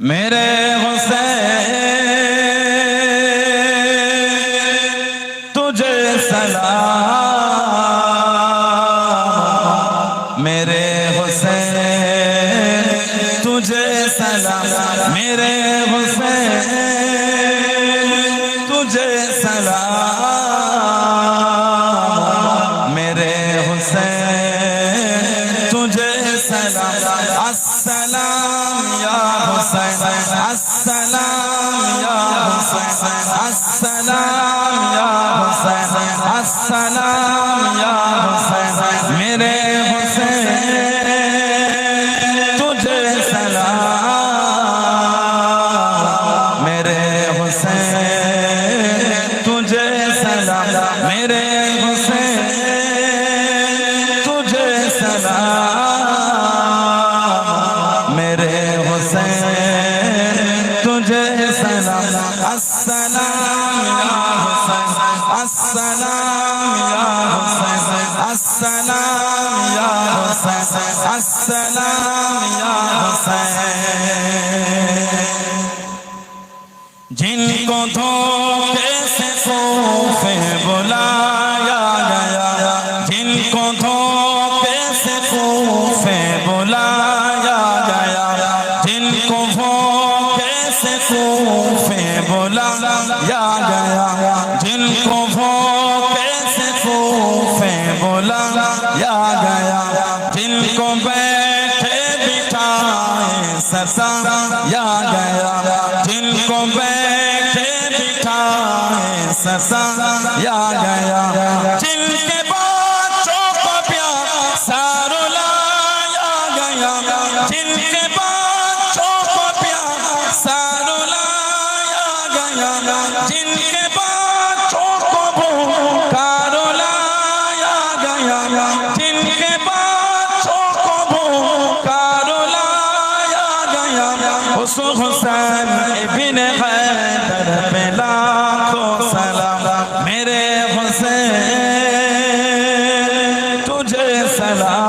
मेरे हुसैन तुझे सलाम, मेरे हुसैन तुझे सलाम, मेरे हुसैन तुझे सलाम, मेरे हुसैन तुझे सलाम। अस्सलाम या हुसैन, अस्सलाम या हुसैन, अस्सलाम या हुसैन, अस्सलाम या हुसैन, मेरे हुसैन तुझे सलाम, मेरे हुसैन तुझे सलाम, मेरे हुसैन तुझे सलाम, मेरे हुसैन तुझे सलाम। अस्सलाम या हुसैन, अस्सलाम या हुसैन, अस्सलाम या हुसैन, अस्सलाम या हुसैन। जिनको धोखे से कोफे बुलाया गया, जिनको धोखे से कोफे बुलाया गया, जिनको धोखे से कोफे बुलाया गया, जिनको धोखे से कोफे बुलाया गया, जिनको बैठे बिठाए सताया गया, जिनको बैठे बिठाए सताया गया, जिनके बच्चों को प्यासा रुलाया गया, जिनके बच्चों को प्यासा रुलाया गया, जिनके बच्चों को भूखा रुलाया गया, जिनके बच्चों को भूखा रुलाया गया, उस हुसैन इब्ने हैदर पे लाखों सलाम, मेरे हुसैन तुझे सलाम,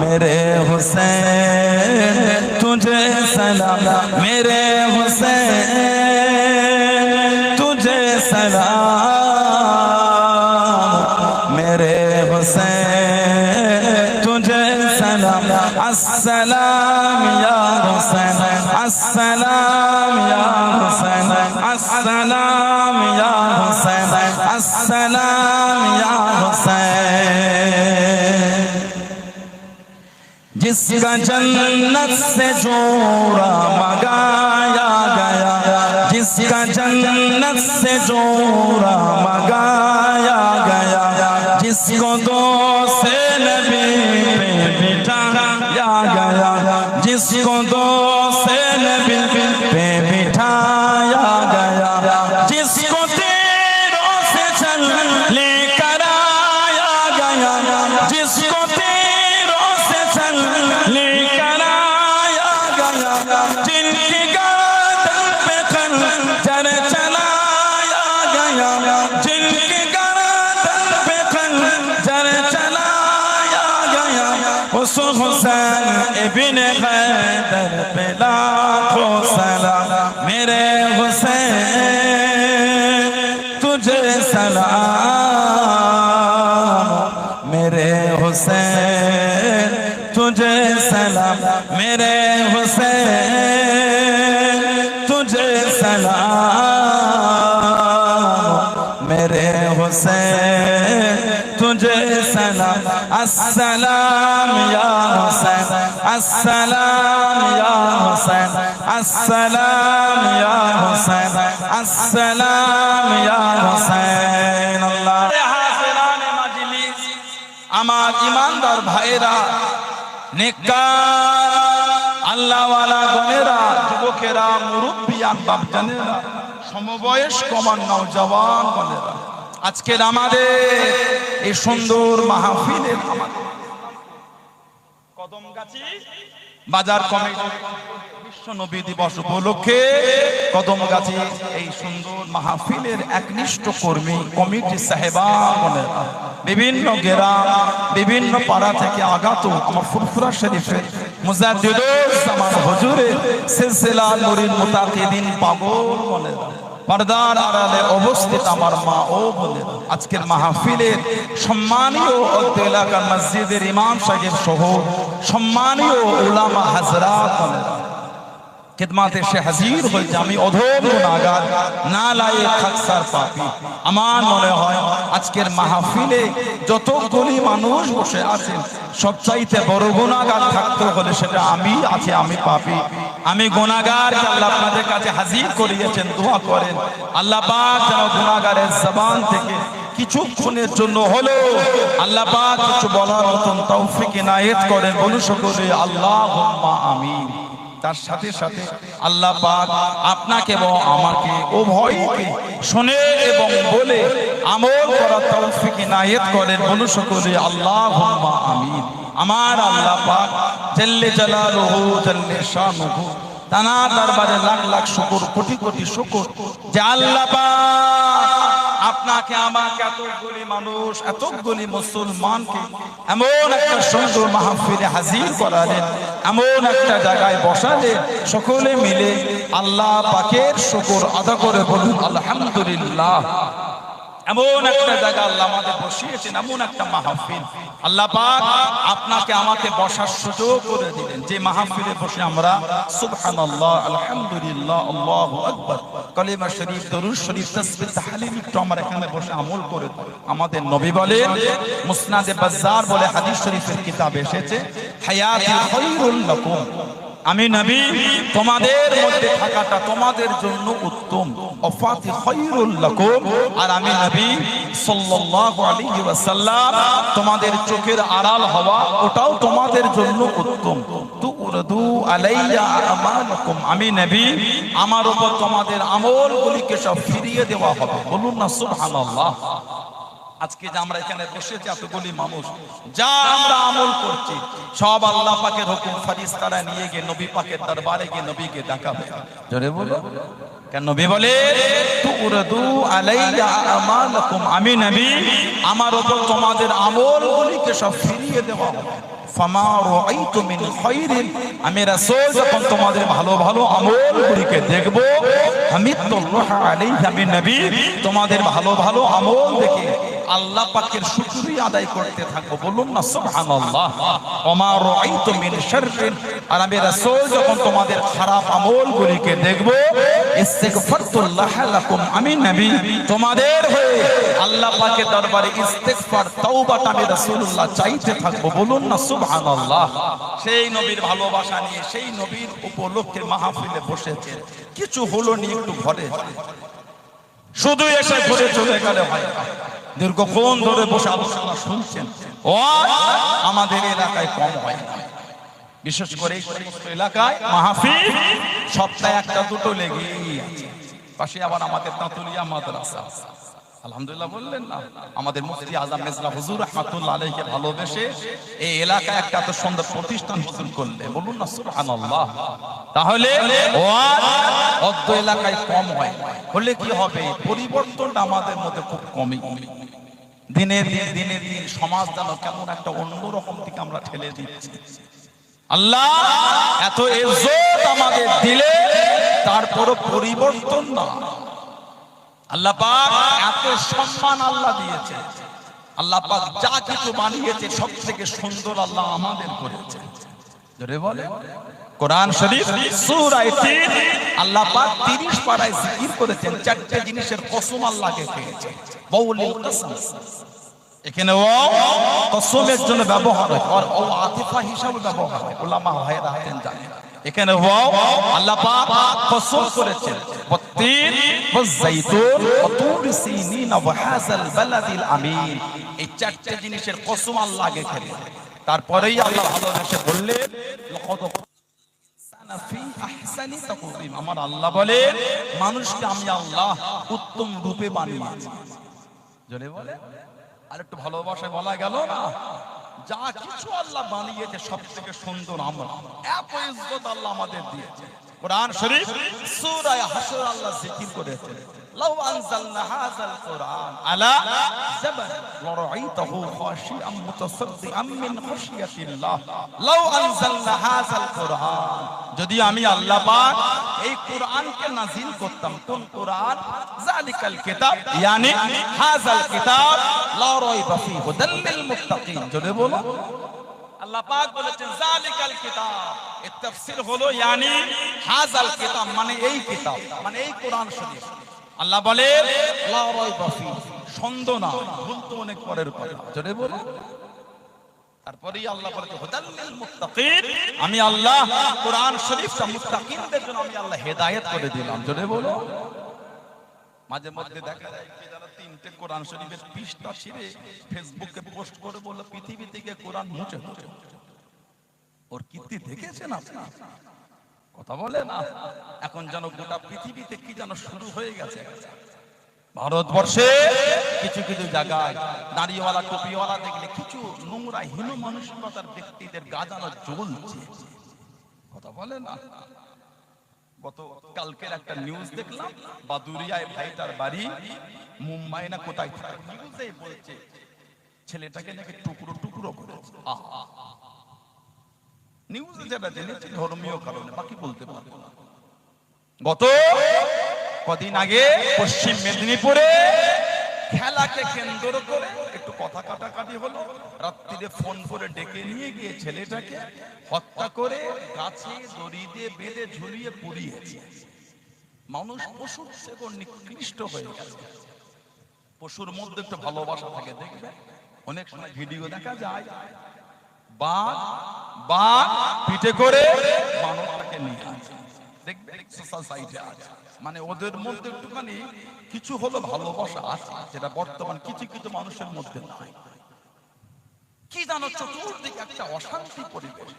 मेरे हुसैन तुझे सलाम, मेरे हुसैन तुझे सलाम, मेरे हुसैन तुझे सलाम। अस्सलाम या हुसैन, अस्सलाम या हुसैन, अस्सलाम या हुसैन, अस्सलाम या हुसैन। जिसका जन्नत से जोड़ा मगाया गया, जिसका जन्नत से जोड़ा मगाया गया, जिसको दो से नबी पे बिठाया गया, जिसको दो से नबी पे बिठाया गया, जिसको तीरों से चल लेकर आया गया, जिसको तीरों से चल लेकर आया गया, जिनकी गर्दन पे खंजर चलाया गया, जिनकी गर्दन पे खंजर चलाया गया, उस हुसैन इब्ने हैदर पे लाखों सलाम, मेरे हुसैन तुझे सलाम, मेरे हुसैन तुझे सलाम, मेरे हुसैन तुझे सलाम, मेरे हुसैन तुझे सलाम। अस्सलाम या हुसैन, अस्सलाम या हुसैन, अस्सलाम या हुसैन, अस्सलाम या हुसैन। अल्लाह हाज़िराने मजलिस, আমার ইমানদার ভাইরা, নেককার আল্লাহওয়ালা গণেরা, যুবকেরা, মুরব্বিয়ান বাপজানেরা, সমবয়স্ক নওজওয়ান গণেরা, আজকের আমাদের এই সুন্দর মাহফিলে কদমগাছি বাজার কমিটি বিশ্ব নবী দিবস উপলক্ষে কদমগাছি এই সুন্দর মাহফিলের একনিষ্ঠ কর্মী কমিটি সাহেবানেরা বিভিন্ন গ্রাম বিভিন্ন পাড়া থেকে আগত আমার ফুরফুরা শরীফের মুজাদ্দিদুজ্জামান হুজুরের সিলসিলা নুরুল মুতাকিদিন পাগল বনেরা পর্দার আড়ালে অবস্থিত আমার মা ও বোনেরা আজকের মাহফিলের সম্মানীয় অত্র এলাকার মসজিদের ইমাম সাহেব সহ সম্মানীয় উলামা হযরত বনেরা খিদমতে এসে হাজির হয়েছে। আমি অধম গুনাহগার নালায়েক খাকসার পাপী। আমার মনে হয় আজকের মাহফিলে যতগুলি মানুষ বসে আছেন সবচাইতে বড় গুনাহগার থাকতে হলে সেটা আমি আছি, আমি পাপী, আমি গুনাহগার। আল্লাহ আপনাদের কাছে হাজির করিয়েছেন, দোয়া করেন আল্লাহ পাক যেন গুনাহগারের জবান থেকে কিছুক্ষণের জন্য হলো আল্লাহ পাক কিছু বলার মতন তৌফিক ইনায়েত করেন। বলুন সকলে আল্লাহুম্মা আমিন। তার সাথে সাথে আল্লাহ পাক আপনাকে এবং আমাকে উভয়কে শুনে এবং বলে আমল করার তৌফিক ইনায়েত করেন। বলুন সকলে আল্লাহুম্মা আমিন। আমার আল্লাহ পাক জাল্লে জালালুহু জাল্লে শানুহু তানার দরবারে লাখ লাখ শুকর কোটি কোটি শুকর যে আল্লাহ পাক আপনাকে আমাকে এতগুলি মানুষ এতগুলি মুসলমানকে এমন একটা সুন্দর মাহফিলে হাজির করালেন, এমন একটা জায়গায় বসালেন, সকলে মিলে আল্লাহ পাকের শুকর আদা করে বলুন আলহামদুলিল্লাহ। এমন একটা জায়গা আল্লাহ আমাদের বসিয়েছেন, এমন একটা মাহফিল আল্লাহ পাক আপনাকে আমাকে বসার সুযোগ করে দিলেন, যে মাহফিলে বসে আমরা সুবহানাল্লাহ আলহামদুলিল্লাহ আল্লাহু আকবার কালিমা শরীফ দরুদ শরীফ তাসবিহ তাহলিল একটু আমরা এখানে বসে আমল করে। আমাদের নবী বলেন, মুসনাদে বাজ্জার বলে হাদিস শরীফের কিতাবে এসেছে, হায়াতি খায়রুল লাকুম, আমি নবী তোমাদের মধ্যে থাকাটা তোমাদের জন্য উত্তম, ওয়াফাতি খায়রুল লাকুম, আর আমি নবী সাল্লাল্লাহু আলাইহি ওয়াসাল্লাম তোমাদের চোখের আড়াল হওয়া ওটাও তোমাদের জন্য উত্তম। তুরদু আলাইয়া আমালুকুম, আমি নবী আমার উপর তোমাদের আমলগুলিকে সব ফিরিয়ে দেওয়া হবে। বলুন না সুবহানাল্লাহ। আজকে যে আমরা এখানে বসেছি এতগুলি মানুষ যা আমরা আমল করছি সব আল্লাহ পাকের হুকুম, ফেরেশতারা নিয়ে গিয়ে নবী পাকের দরবারে গিয়ে নবীকে দেখাবে। জোরে বলো কেন? নবী বলে তুরদু আলাইয়া আমালুকুম, আমি নবী আমার উপর তোমাদের আমলগুলিকে সব ফিরিয়ে দেওয়া হবে। ফামা রাআইতু মিন খায়রিন, আমি রাসূল যখন তোমাদের ভালো ভালো আমলগুলিকে দেখব, হামিদুল্লাহ আলাইহি, আমি নবী তোমাদের ভালো ভালো আমল দেখে আল্লাহ পাকের শুকরিয়া আদায় করতে থাকবো। বলুন না সুবহানাল্লাহ। ওমা রাআইতু মিন শাররিন, আর আমি রাসূল যখন তোমাদের খারাপ আমলগুলিকে দেখব, ইস্তিগফারতুল্লাহ লাকুম, আমি নবী তোমাদের হয়ে আল্লাহ পাকের দরবারে ইস্তিগফার তওবাটা আমি রাসূলুল্লাহ চাইতে থাকবো। বলুন না সুবহানাল্লাহ। সেই নবীর ভালোবাসা নিয়ে সেই নবীর উপলক্ষে মাহফিলে বসেছে, কিছু হলো নি একটু ঘরে শুধু এসে ঘুরে চলে গেলে হয়। দীর্ঘক্ষণ ধরে বসে আলোচনা শুনছেন, ও আমাদের এলাকায় কম হয় না, বিশেষ করে এই সমস্ত এলাকায় মাহফিল সপ্তাহে একটা দুটো লেগেই আছে। পাশে আবার আমাদের তাতুলিয়া মাদ্রাসা, আলহামদুলিল্লাহ বললেন না, আমাদের মুফতি আজম মেজলা হুজুর রাহমাতুল্লাহ আলাইহি ভালোবেসে এই এলাকায় একটা এত সুন্দর প্রতিষ্ঠান হুজুর করলে। বলুন না সুবহানাল্লাহ। তাহলে অর্ধ এলাকায় কম হয়, হলে কি হবে? পরিবর্তনটা আমাদের মধ্যে খুব কমই। দিনে দিন সমাজ যেন কেমন একটা অন্যরকম দিকে আমরা ঠেলে দিচ্ছি। আল্লাহ এত ইজ্জত আমাদের দিলে তারপরও পরিবর্তন না। আল্লাহ পাক এত সম্মান আল্লাহ দিয়েছে, আল্লাহ পাক যা কিছু বানিয়েছে সব থেকে সুন্দর আল্লাহ আমাদের করেছে। জোরে বলে কোরআন শরীফ সূরা ৩ আল্লাহ পাক ৩০ পারায় জিকির করেছেন, চারটি জিনিসের কসম আল্লাহকে খেয়েছে। বাউলিল কসম, এখানে ও কসমের জন্য ব্যবহার হয় আর ও আতিফা হিসাবে ব্যবহার হয়, উলামা ভাইরা জানেন। এখানে আল্লাহ পাক কসম করেছেন, ওয়াত্তিন ওয়াজ-যাইতুন ওয়া তুরি সিনিন ওয়া হাযাল বালাদিল আমিন, এই চারটি জিনিসের কসম আল্লাহ আগে খেলেন। তারপরেই আল্লাহ ভালোবেসে বললেন, লাকাদ সানা ফি আহসানি তাকওয়িম, আমার আল্লাহ বলে মানুষকে আমি আল্লাহ উত্তম রূপে বানিয়েছি। জোরে বলে আর একটু ভালোবাসায় বলা গেল না, যা কিছু আল্লাহ বানিয়েছে সব থেকে সুন্দর আমরা, এত ইজ্জত আল্লাহ আমাদের দিয়েছে। কোরআন শরীফ সূরা হাশর আল্লাহ জিকির করেছে, লাউ আনজালনা হাযাল কুরআন আলা জাবাল লারাআইতাহু খাশিআম মুতাসাদ্দিআম মিন খাশিয়াতিল্লাহ। লাউ আনজালনা হাযাল কুরআন, যদি আমি আল্লাহ পাক এই কোরআনকে নাযিল করতাম, কোন কোরআন? যালিকাল কিতাব, ইয়ানি হাযাল কিতাব লা রাইবা ফীহি হুদাল লিল মুত্তাকিন। জোরে বলো, আল্লাহ পাক বলেছেন যালিকাল কিতাব, এর তাফসীর হলো ইয়ানি হাযাল কিতাব, মানে এই কিতাব, মানে এই কোরআন শরীফ। আল্লাহ বলে লা রাইবা ফীহি, সন্দেহ না, ভুল তো অনেক পরের কথা। জোরে বলো। তারপরেই আল্লাহ বলে হুদাল লিল মুত্তাকিন, আমি আল্লাহ কোরআন শরীফটা মুত্তাকিনদের জন্য আমি আল্লাহ হেদায়েত করে দিলাম। জোরে বলো। মাঝে মধ্যে দেখা যায় কি যারা তিনটে কোরআন শরীফের পৃষ্ঠা ছিঁড়ে ফেসবুকে পোস্ট করে বলল পৃথিবী থেকে কোরআন মুছে মুছে। ওর কীর্তি দেখেছেন আপনারা? কথা বলে না, এখন যেন গোটা পৃথিবীতে কি যেন শুরু হয়ে গেছে। ভারতবর্ষে কিছু কিছু জায়গায় দাড়িওয়ালা টুপিওয়ালা দেখলে কিছু নোংরা হীন মানসিকতার ব্যক্তিদের গা যেন জ্বলছে। কথা বলে না। গত কালকের একটা নিউজ দেখলাম, বাদুরিয়ায় ভাইটার বাড়ি, মুম্বাই না কোথায়, নিউজে বলছে ছেলেটাকে নাকি টুকরো টুকরো করেছে। নিউজে যেটা জেনেছি ধর্মীয় কারণে, বাকি বলতে পারবো না। গত কদিন আগে পশ্চিম মেদিনীপুরে খেলাকে কেন্দ্র করে একটু কথা কাটাকাটি হলো, রাত্রিরে ফোন করে ডেকে নিয়ে গিয়ে ছেলেটাকে হত্যা করে গাছে দড়ি দিয়ে বেঁধে ঝুলিয়ে পুড়িয়েছে। মানুষ পশুর থেকে নিকৃষ্ট হয়ে গেছে। পশুর মধ্যে একটু ভালোবাসা থাকে, দেখবে অনেক সময় ভিডিও দেখা যায় বাঘ পিঠে করে বানরটাকে নিয়ে আসে, দেখবে সোশ্যাল সাইটে আছে। মানে ওদের মধ্যে একটুখানি কিছু হলো ভালোবাসা আছে, যেটা বর্তমান কিছু কিছু মানুষের মধ্যে নাই। কি জানো, চতুর্দিকে একটা অশান্তি পরিবেশ।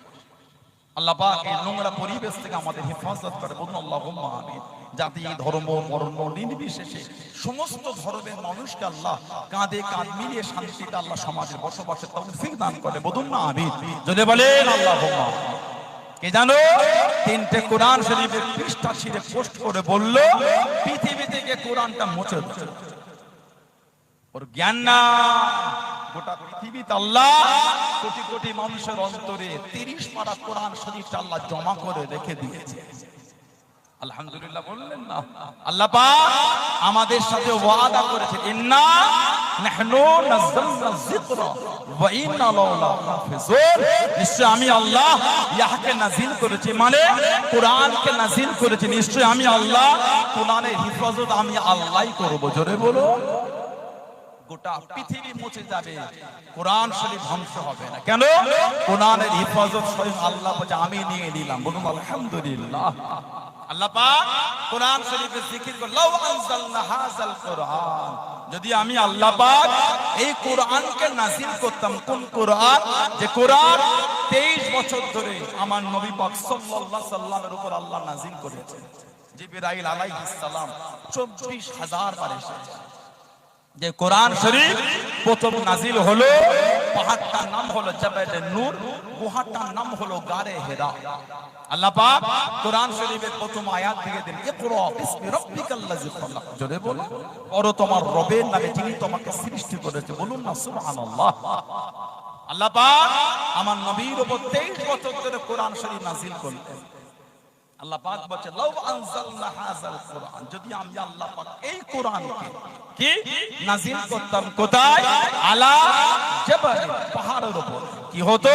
আল্লাহ পাক এই নোংরা পরিবেশ থেকে আমাদের হেফাজত করে, বলুন আল্লাহুম্মা আমিন। জাতি ধর্ম বর্ণ নির্বিশেষে সমস্ত ধর্মের মানুষকে আল্লাহ কাঁধে কাঁধ মিলিয়ে শান্তিতে আল্লাহ সমাজে বসবাসের তৌফিক দান করে, বলুন না আমিন। যদি বলেন আল্লাহুম্মা। কে জানো, তিনটে কোরআন শরীফের পৃষ্ঠা ছিঁড়ে পোস্ট করে বলল পৃথিবী থেকে কোরআনটা মুছে দিতে। ওর জ্ঞান না, গোটা পৃথিবীতে আল্লাহ কোটি কোটি মানুষের অন্তরে 30 পারা কোরআন শরীফটা আল্লাহ জমা করে রেখে দিয়েছে। আলহামদুলিল্লাহ বললেন না? আল্লাহ পাক আমাদের সাথে ওয়াদা করেছেন, ইন্না নাহনু নাযালনা যিকরা ওয়া ইন্না লাহু লাহাফিজুন। নিশ্চয় আমি আল্লাহ ইয়াকে নাযিল করেছি, মানে কোরআনকে নাযিল করেছি। নিশ্চয় আমি আল্লাহ কোরআনের হিফাজত আমি আল্লাহই করব। জোরে বলো। গোটা পৃথিবী মুছে যাবে, কোরআন শরীফ ধ্বংস হবে না। কেন? কোরআনের হিফাজত স্বয়ং আল্লাহ বলে আমি নিয়ে নিলাম। বলুন আলহামদুলিল্লাহ। আল্লাহ পাক কোরআন শরীফে জিকির করে, লাউ আনজালনা হাযাল কুরআন, যদি আমি আল্লাহ পাক এই কোরআনকে নাযিল করতাম। কোন কোরআন? যে কোরআন 23 বছর ধরে আমার নবী পাক সাল্লাল্লাহু আলাইহি সাল্লামের উপর আল্লাহ নাযিল করেছেন। জিবরাইল আলাইহিস সালাম 24,000 বার এসেছে। যে কোরআন শরীফ প্রথম নাজিল হলো, পাহাড়টার নাম হলো জাবালে নূর, গুহাটার নাম হলো গারে হেরা। আল্লাহ পাক কোরআন শরীফের প্রথম আয়াত দিয়ে দেন, ইকরা বিসমি রাব্বিকাল্লাযী খালাক। জোরে বলো, পড়ো তোমার রবের নামে যিনি তোমাকে সৃষ্টি করেছে। বলুন না সুবহানাল্লাহ। আল্লাহ পাক আমার নবীর উপর 23 বছর ধরে কোরআন শরীফ নাজিল করলেন। আল্লাহ পাক বলেন, লাউ আনজালনা হাযাল কুরআন, যদি আমি আল্লাহ পাক এই কোরআনকে কি নাজিল করতাম, কোথায়? আলা জাবাল, পাহাড়ের উপর। কি হতো?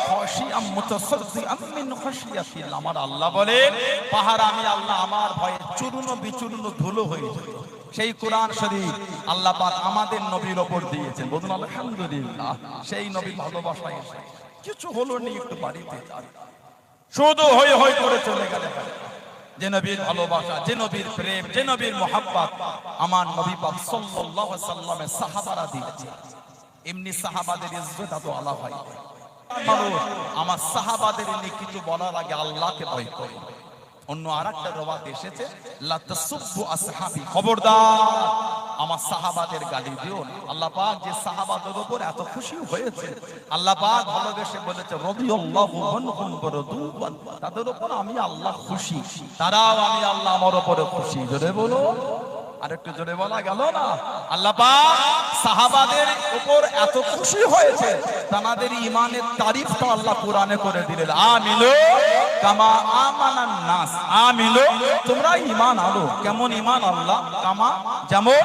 খাশিআম মুতাসাদ্দিআম মিন খাশিয়াতিল্লাহ। আমার আল্লাহ বলেন পাহাড় আমি আল্লাহ আমার ভয়ে চূর্ণ বিচূর্ণ ধুলো হয়ে যেত। সেই কোরআন শরীফ আল্লাহ পাক আমাদের নবীর উপর দিয়েছেন। বলুন আলহামদুলিল্লাহ। সেই নবীর ভালোবাসায় কিছু হলো নি, একটু বাড়িতে শুধু হই হই করে চলে গেল। যে নবীর ভালোবাসা, যে নবীর প্রেম, যে নবীর মোহাব্বত আমার নবী পাক সাল্লাল্লাহু আলাইহি সাল্লামের সাহাবারা দিয়েছে। এমনি সাহাবাদের ইজ্জত এত আলা হয়। আমার সাহাবাদের নিয়ে কিছু বলার আগে আল্লাহকে ভয় করে। অন্য আরেকটা রওয়ায়াত এসেছে, লা তাসুব্বু আসহাবি, খবরদার আমার সাহাবাদের গালি দিও না। আল্লাহ পাক যে সাহাবাদের উপর এত খুশি হয়েছে, আল্লাহ পাক ভালোবেসে বলেছে রাদিয়াল্লাহু আনহুম ওয়া রাদু আন, তাদের উপর আমি আল্লাহ খুশি, তারাও আমি আল্লাহ আমার উপরে খুশি। জোরে বলো, আরেকটু জোরে বলা গেল না? আল্লাহ পাক সাহাবাদের উপর এত খুশি হয়েছে, তাদের ঈমানের তারিফটা আল্লাহ কোরআনে করে দিলেন, আমিনু কামা আমানান নাস, আমিনু তোমরা ঈমান আনো। কেমন ঈমান আল্লাহ? কামা যেমন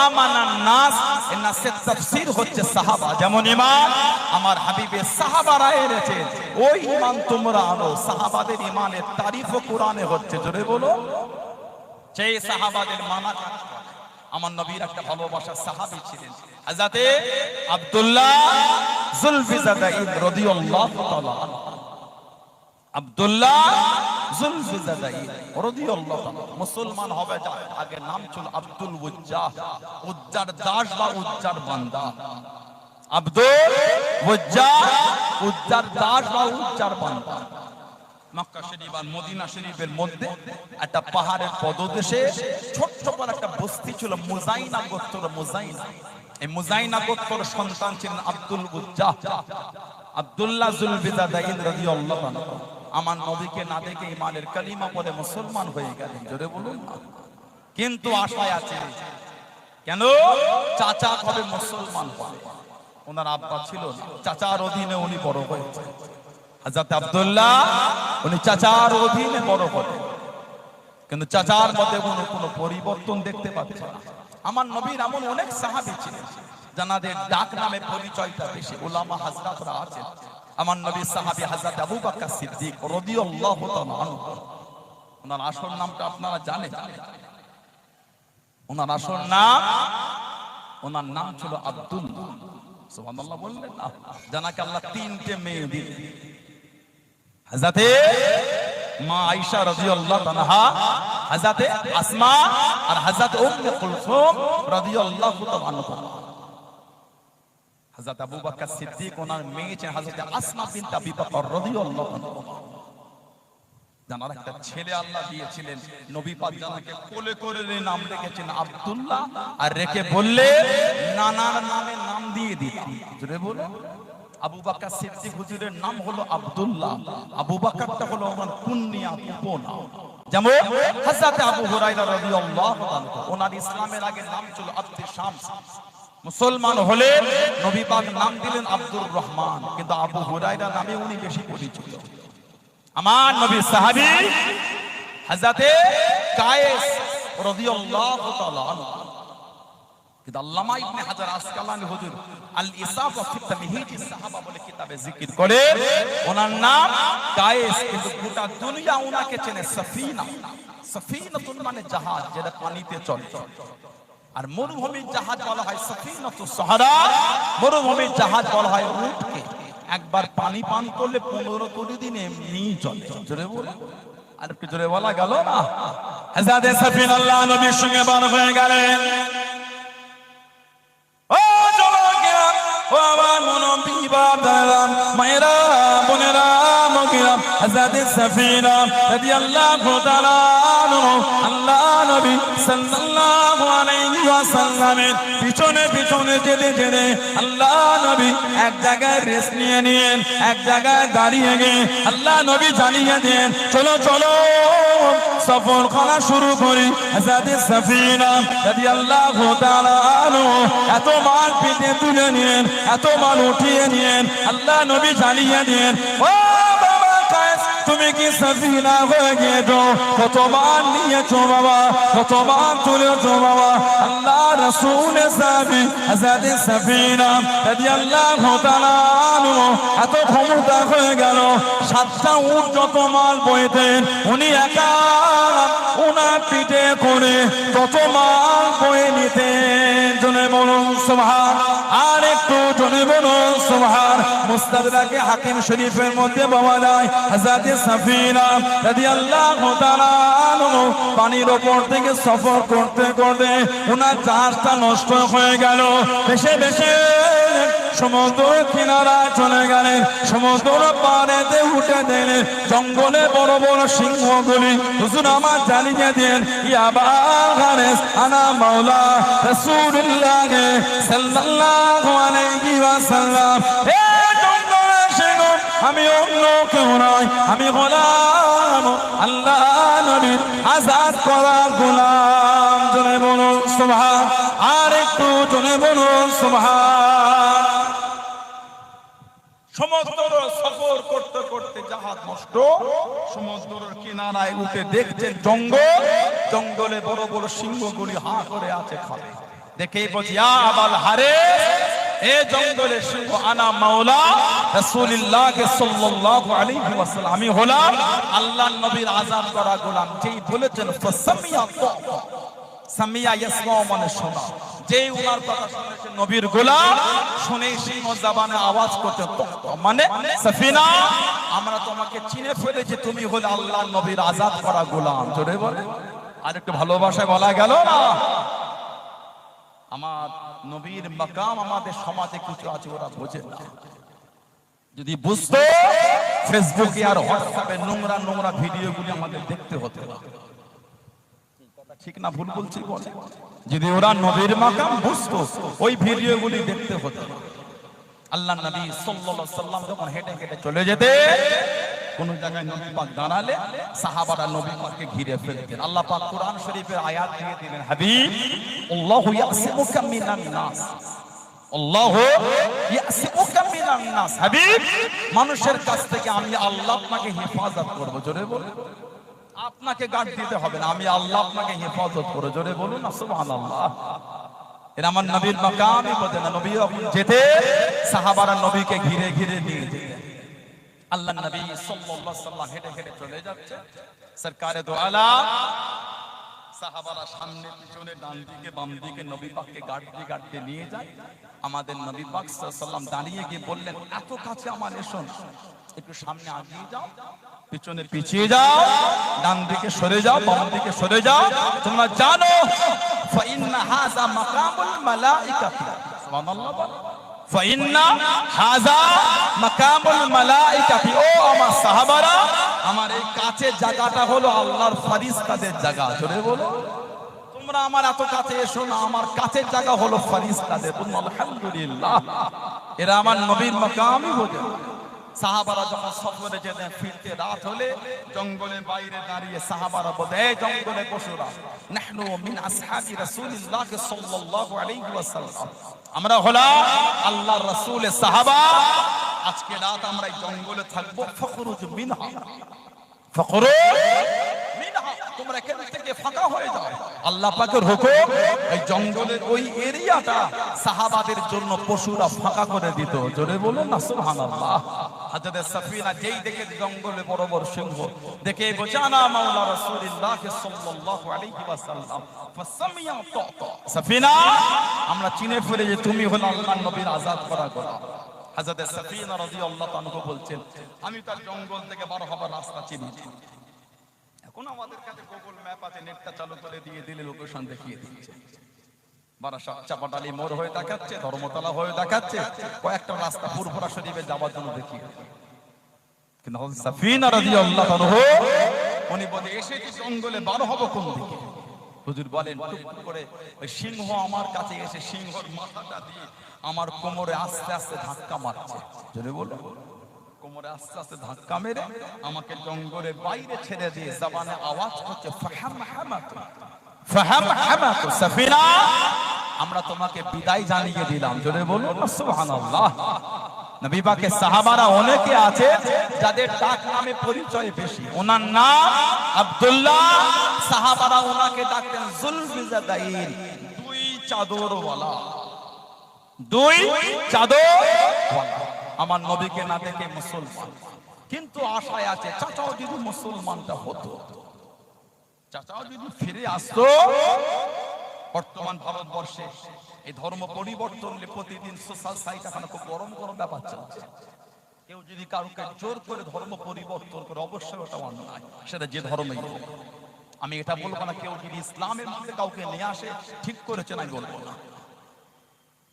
আমানান নাস, এর নাসের তাফসীর হচ্ছে সাহাবা, যেমন ঈমান আমার হাবিবের সাহাবারা এনেছে ওই ঈমান তোমরা আনো। সাহাবাদের ঈমানের তারিফও কোরআনে হচ্ছে। জোরে বলো, সেই সাহাবাদের মানা। আমার নবীর একটা ভালোবাসার সাহাবী ছিলেন হযরতে আব্দুল্লাহ যুলফিজাদাইন রাদিয়াল্লাহু তাআলা। আব্দুল্লাহ যুলফিজাদাইন রাদিয়াল্লাহু তাআলা মুসলমান হবে যার আগে নাম ছিল আব্দুল উজ্জাহ, উজ্জার দাস বা উজ্জার বান্দা। আব্দুল উজ্জাহ, উজ্জার দাস বা উজ্জার বান্দা। মক্কা শরীফ আর মদিনা শরীফের মধ্যে একটা পাহাড়ের পদদেশে ছোট্ট করে একটা বস্তি ছিল, মুজাইনা গোত্র। মুজাইনা, এই মুজাইনা গোত্রের সন্তান ছিলেন আব্দুল উজ্জাহ, আব্দুল্লাহ যুলফিজাদাইন রাদিয়াল্লাহু আনহু। আমার নবীকে না দেখে ঈমানের কালিমা পড়ে মুসলমান হয়ে গেলেন। জোরে বলুন না। কিন্তু আশায় আছে, কেন? চাচা কবে মুসলমান হবে। ওনার আব্বা ছিল না, চাচার অধীনে উনি বড় হয়েছে। হযরত আব্দুল্লাহ উনি চাচার অধীনে বড় হলেন, কিন্তু চাচার মধ্যে কোনো পরিবর্তন দেখতে পাচ্ছেন না। আমার নবীর এমন অনেক সাহাবী ছিলেন যাদের ডাক নামে পরিচয়টা বেশি, উলামা হযরতরা আছেন। আমার নবীর সাহাবী হযরত আবু বকর সিদ্দিক রাদিয়াল্লাহু তাআলা আনহু, ওনার আসল নামটা আপনারা জানেন? ওনার আসল নাম, ওনার নাম ছিল আব্দুল্লাহ। সুবহানাল্লাহ বললেন না? জানাকে আল্লাহ তিনটে মেয়ে দিলেন, হযরতে মা আয়েশা রাদিয়াল্লাহু আনহা, হযরতে আসমা আর হযরত উম্মে কুলসুম রাদিয়াল্লাহু তাআলা আনহা। হযরত আবু বকর সিদ্দিক ওনার মেয়ে ছিলেন হযরত আসমা বিনত আবি বকর রাদিয়াল্লাহু আনহা। জানার একটা ছেলে আল্লাহ দিয়েছিলেন, নবী পাক জানাকে কোলে করে নাম রেখেছেন আব্দুল্লাহ, আর রেখে বললেন নানার নামে নাম দিয়ে দিলাম। জোরে বলো। আবু বকর সিদ্দিক হুজুরের নাম হলো আব্দুল্লাহ, আবু বকরটা হলো ওনার কুনিয়া উপনাম। যেমন হযরত আবু হুরায়রা রাদিয়াল্লাহু আনহু, ওনার ইসলামের আগে নাম ছিল আব্দুল শামস। মুসলমান হলে নবী পাক নাম দিলেন আব্দুর রহমান, কিন্তু আবু হুরায়রা নামে উনি বেশি পরিচিত। আমার নবীর সাহাবী হযরতে কায়েস রাদিয়াল্লাহু তাআলা আনহু। কিন্তু আল্লামা ইবনে হাজার আসকালানী হুজুর আল ইসাফা ফি তামহিদিস সাহাবা বলে কিতাবে জিকির করে, ওনার নাম কায়েস, কিন্তু গোটা দুনিয়া ওনাকে চেনে সফিনা। সফিনাতুন মানে জাহাজ, যেটা পানিতে চলে। আর মরুভূমির জাহাজ বলা হয় সফিনাতুস সাহারা, মরুভূমির জাহাজ বলা হয় উটকে। একবার পানি পান করলে 15-20 দিন এমনি চলে। জোরে বল, আর একটু জোরে বলা গেল না? হযরত সফিনা আল্লাহ নবীর সঙ্গে বার হয়ে গেলেন। ও জওয়ানেরা, ও আমার মুনব্বী বাবারা, মায়েরা, বোনেরা, মগিরা, হযরত সফিনা রাদিয়াল্লাহু তাআলা আনহু আল্লাহ নবী সাল্লাল্লাহু আলাইহি ওয়াসাল্লামের পিছনে পিছনে যেতে যেতে আল্লাহ নবী এক জায়গায় রেস্ট নিয়ে এক জায়গায় দাঁড়িয়ে গিয়ে আল্লাহ নবী জানিয়ে দেন, চলো চলো সফর করা শুরু করি। হযরত সফিনা রাদিয়াল্লাহু তাআলা আনহু এত মাল পিঠে তুলে নিয়েন, এত মাল উঠিয়ে নিয়েন, আল্লাহ নবী জানিয়ে দেন, ও বাবা কায়েস, তুমি কি সফিনা হয়ে গিয়েছো? কত মাল নিয়েছো বাবা, কত মাল তুলেছো বাবা? আল্লাহ রাসূলের সাহাবী হযরত সফিনা রাদিয়াল্লাহু তাআলা আনহু এত ক্ষমতা হয়ে গেল, 7টা উট যত মাল বইতেন উনি একা ওনার পিঠে করে তত মাল বয়ে নিতেন। জনে বলুন সুবহান, আর একটু জনে বলুন সুবহান। মুস্তাদরাকে হাকিম শরীফের মধ্যে পাওয়া যায় হযরত সফিনা রাদিয়াল্লাহু তাআলা আনহু পানির উপর থেকে সফর করতে করতে ওনার জাহাজটা নষ্ট হয়ে গেল। ভেসে ভেসে সমুদ্র কিনারায় চলে গেলেন, সমুদ্র পাড়েতে উঠে দিলেন, জঙ্গলে বড় বড় সিংহগুলি হুজুর আমার জানিয়ে দেন, ইয়া বাগারেস আনা মাওলা রাসূলুল্লাহ সাল্লাল্লাহু আলাইহি ওয়াসাল্লাম। হে জঙ্গলের সিংহ, আমি অন্য কেউ নয়, আমি গোলাম, আল্লাহ নবীর আজাদ করা গোলাম। জনে বলুন সুবহান, আর একটু জনে বলুন সুবহান। সমুদ্র সফর করতে করতে জাহাজ নষ্ট, সমুদ্রের কিনারায় উঠে দেখছেন জঙ্গল, জঙ্গলে বড় বড় সিংহগুলি হা করে আছে খাবে। দেখেই বলছি, ইয়া আবাল হারিস, এ জঙ্গলের সিংহ, আনা মাওলা রাসূলুল্লাহ সাল্লাল্লাহু আলাইহি ওয়াসাল্লাম, আমি হলাম আল্লাহর নবীর আযাদ করা গোলাম। যেই বলেছেন ফাসামিয়া, সামিয়া ইয়াসমা মানে শোনা, যেই উনার কথা শুনেছে নবীর গোলাম, শুনেই সিংহ জবানে আওয়াজ করতে মানে সাফিনা, আমরা তোমাকে চিনে ফেলেছি, তুমি হলে আল্লাহর নবীর আযাদ করা গোলাম। জোরে বলে, আর একটু ভালোবাসায় বলা গেল না? আমার নবীর মাকাম আমাদের সমাজে কিছু আছে, ওরা বোঝে না। যদি বুঝতো, ফেসবুকে আর হোয়াটসঅ্যাপে নোংরা নোংরা ভিডিওগুলি আমাদের দেখতে হতো না। ঠিক না ভুল বলছি? বলে যদি ওরা নবীর মাকাম বুঝতো, ওই ভিডিওগুলি দেখতে হতো না। আল্লাহ নবী সাল্লাল্লাহু আলাইহি ওয়াসাল্লাম যখন হেঁটে হেঁটে চলে যেতে, কোন জায়গায় নবী পাক দাঁড়ালে সাহাবারা নবী পাককে ঘিরে ফেলতেন। আল্লাহ পাক কোরআন শরীফের আয়াত দিয়ে দিলেন, হাবিব আল্লাহু ইয়াসিমুকা মিনান নাস, আল্লাহু ইয়াসিমুকা মিনান নাস, হাবিব মানুষের কাছ থেকে আমি আল্লাহ আপনাকে হেফাজত করব। জোরে বলুন, আপনাকে গার্ড দিতে হবে না, আমি আল্লাহ আপনাকে হেফাজত করব। জোরে বলুন না সুবহানাল্লাহ। এর আমার নবীর মাকামই বলে না। নবী যেতে সাহাবারা নবীকে ঘিরে ঘিরে নিয়ে যেতেন। আল্লাহ নবী সাল্লাল্লাহু আলাইহি ওয়াসাল্লাম হেঁটে হেঁটে চলে যাচ্ছে, সরকারে দো আলম সাহাবারা সামনে পিছনে ডান দিকে বাম দিকে নবী পাককে গাড়তে নিয়ে যায়। আমাদের নবী পাক সাল্লাল্লাহু আলাইহি ওয়াসাল্লাম দাঁড়িয়ে গিয়ে বললেন, এত কাছে আমার এসো না, একটু সামনে আগিয়ে যাও, পিছনে পিছিয়ে যাও, ডান দিকে সরে যাও, বাম দিকে সরে যাও। তোমরা জানো ফাইন্না হাযা মাকামুল মালাইকাতি, সুবহানাল্লাহ, ফাইন্না হাযা মাকামুল মালাইকাতি। ও আমার সাহাবারা, আমার এই কাছের জায়গাটা হলো আল্লাহর ফেরেশতাদের জায়গা। জোরে বলো, তোমরা আমার এত কাছে এসো না, আমার কাছের জায়গা হলো ফেরেশতাদের। আলহামদুলিল্লাহ, এরা আমার নবীর মাকামই বোঝে। সাহাবারা যখন সফরে যেতেন, ফিরতে রাত হলে জঙ্গলের বাইরে দাঁড়িয়ে সাহাবারা বলে, এই জঙ্গলে পশুরা, নাহনু মিন আসহাবি রাসূলিল্লাহ সাল্লাল্লাহু আলাইহি ওয়াসাল্লাম, আমরা হলাম আল্লাহর রাসূলের সাহাবা, আজকে রাত আমরা এই জঙ্গলে থাকবো। ফখরুজ মিনহা, ফখরুজ মিনহা, তোমরা এখান থেকে ফাঁকা হয়ে যাও। আল্লাহ পাকের হুকুম, এই জঙ্গলের ওই এরিয়াটা সাহাবাদের জন্য পশুরা ফাঁকা করে দিত। জোরে বলুন না সুবহানাল্লাহ। হযরত সাফিনা যেই দেখে জঙ্গলে বড় বড় সিংহ দেখে গোজানা মাওলা রাসূলুল্লাহ সাল্লাল্লাহু আলাইহি ওয়াসাল্লাম, ফাসামিয়া তাতা, সাফিনা আমরা চিনে ফেলে যে তুমি হলো আল্লাহর নবীর আযাদ করা গোলাম। হযরত সাফিনা রাদিয়াল্লাহু আনহা বলছেন, আমি তার জঙ্গল থেকে বার হবার রাস্তা চিনি। এখন আমাদের কাছে গুগল ম্যাপ আছে, নেটটা চালু করে দিয়ে দিলে লোকেশন দেখিয়ে দিচ্ছে। বারাসাত চাপাটালি মোড় হয়ে দেখাচ্ছে, ধর্মতলা হয়ে দেখাচ্ছে, কয়েকটা রাস্তা ফুরফুরা শরীফে যাওয়ার জন্য দেখিয়ে। কিন্তু হযরত সাফিনা রাদিয়াল্লাহু আনহা উনি বলে, এসেছি জঙ্গলে, বার হব কোন দিকে? হুজুর বলেন, টুক করে ওই সিংহ আমার কাছে এসে সিংহর মাথাটা দিয়ে আমার কোমরে আস্তে আস্তে ধাক্কা মারছে। জোরে বলো, কোমরে আস্তে আস্তে ধাক্কা মেরে আমাকে জঙ্গলের বাইরে ছেড়ে দিয়ে জবানে আওয়াজ করছে, ফাহামহামাতু, ফাহামহামাতু সাফিনা, আমরা তোমাকে বিদায় জানিয়ে দিলাম। জোরে বলুন না সুবহানাল্লাহ। নবী পাকের সাহাবারা অনেকে আছে যাদের ডাক নামে পরিচয় বেশি। ওনার নাম আব্দুল্লাহ, সাহাবারা ওনাকে ডাকতেন জুলফিজাদাইন, দুই চাদরওয়ালা, দুই চাদরওয়ালা। আমার নবীকে না দেখে মুসলমান, কিন্তু আশায় আছে চাচাও যদি মুসলমানটা হতো, চাচাও যদি ফিরে আসতো। বর্তমান ভারতবর্ষে এই ধর্ম পরিবর্তন প্রতিদিন সোশ্যাল সাইট এখন খুব গরম গরম ব্যাপার চলছে। কেউ যদি কাউকে জোর করে ধর্ম পরিবর্তন করে, অবশ্যই ওটা অন্যায়, সেটা যে ধর্মই হোক। আমি এটা বলবো না কেউ যদি ইসলামের মধ্যে কাউকে নিয়ে আসে ঠিক করেছে, না বলবো না।